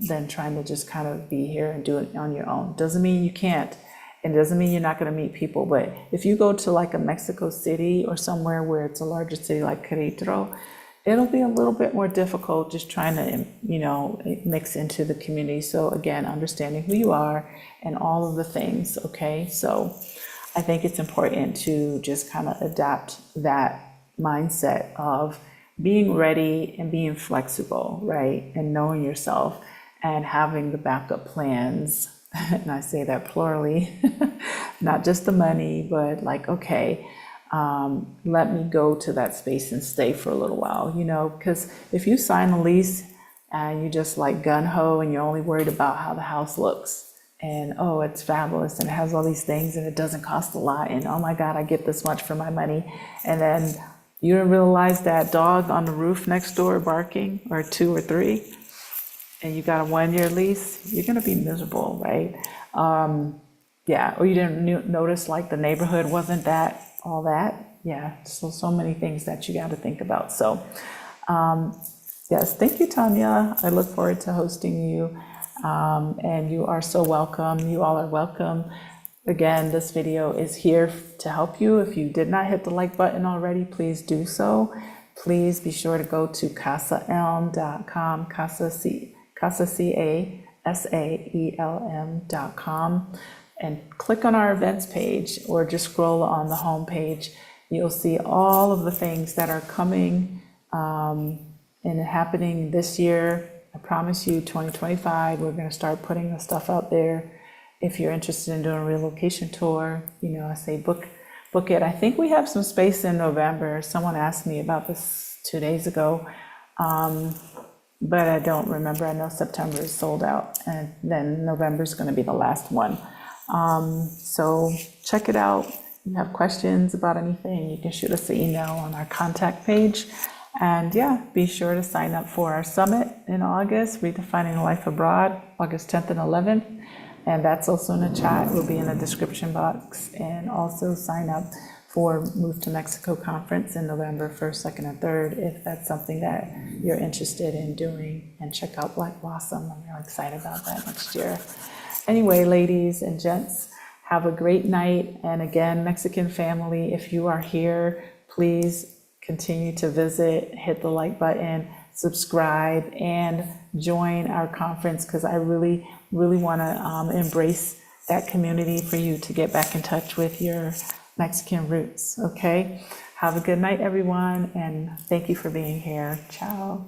than trying to just kind of be here and do it on your own. Doesn't mean you can't. It doesn't mean you're not going to meet people, but if you go to like a Mexico City or somewhere where it's a larger city like Querétaro, it'll be a little bit more difficult just trying to, you know, mix into the community. So again, understanding who you are and all of the things, okay? So I think it's important to just kind of adapt that mindset of being ready and being flexible, right? And knowing yourself and having the backup plans. And I say that plurally, not just the money, but like, okay, let me go to that space and stay for a little while, you know, because if you sign a lease and you just like gun-ho and you're only worried about how the house looks and, oh, it's fabulous and it has all these things and it doesn't cost a lot and, oh my God, I get this much for my money. And then you don't realize that dog on the roof next door barking, or 2 or 3, and you got a 1-year lease, you're gonna be miserable, right? Yeah, or you didn't notice like the neighborhood wasn't that, all that. Yeah, so many things that you gotta think about. So, yes, thank you, Tanya. I look forward to hosting you. And you are so welcome. You all are welcome. Again, this video is here to help you. If you did not hit the like button already, please do so. Please be sure to go to casaelm.com, casaelm.com, and click on our events page or just scroll on the home page. You'll see all of the things that are coming and happening this year. I promise you 2025, we're going to start putting the stuff out there. If you're interested in doing a relocation tour, you know, I say book it. I think we have some space in November. Someone asked me about this 2 days ago, but I don't remember. I know September is sold out, and then November is going to be the last one. So check it out. If you have questions about anything, you can shoot us an email on our contact page. And yeah, be sure to sign up for our summit in August, Redefining Life Abroad, August 10th and 11th. And that's also in the chat, will be in the description box. And also sign up for Move to Mexico conference in November 1st, 2nd, and 3rd, if that's something that you're interested in doing. And check out Black Blossom. I'm really excited about that next year. Anyway, ladies and gents, have a great night. And again, Mexican family, if you are here, please continue to visit, hit the like button, subscribe, and join our conference, because I really want to embrace that community for you to get back in touch with your Mexican roots, okay? Have a good night, everyone, and thank you for being here. Ciao.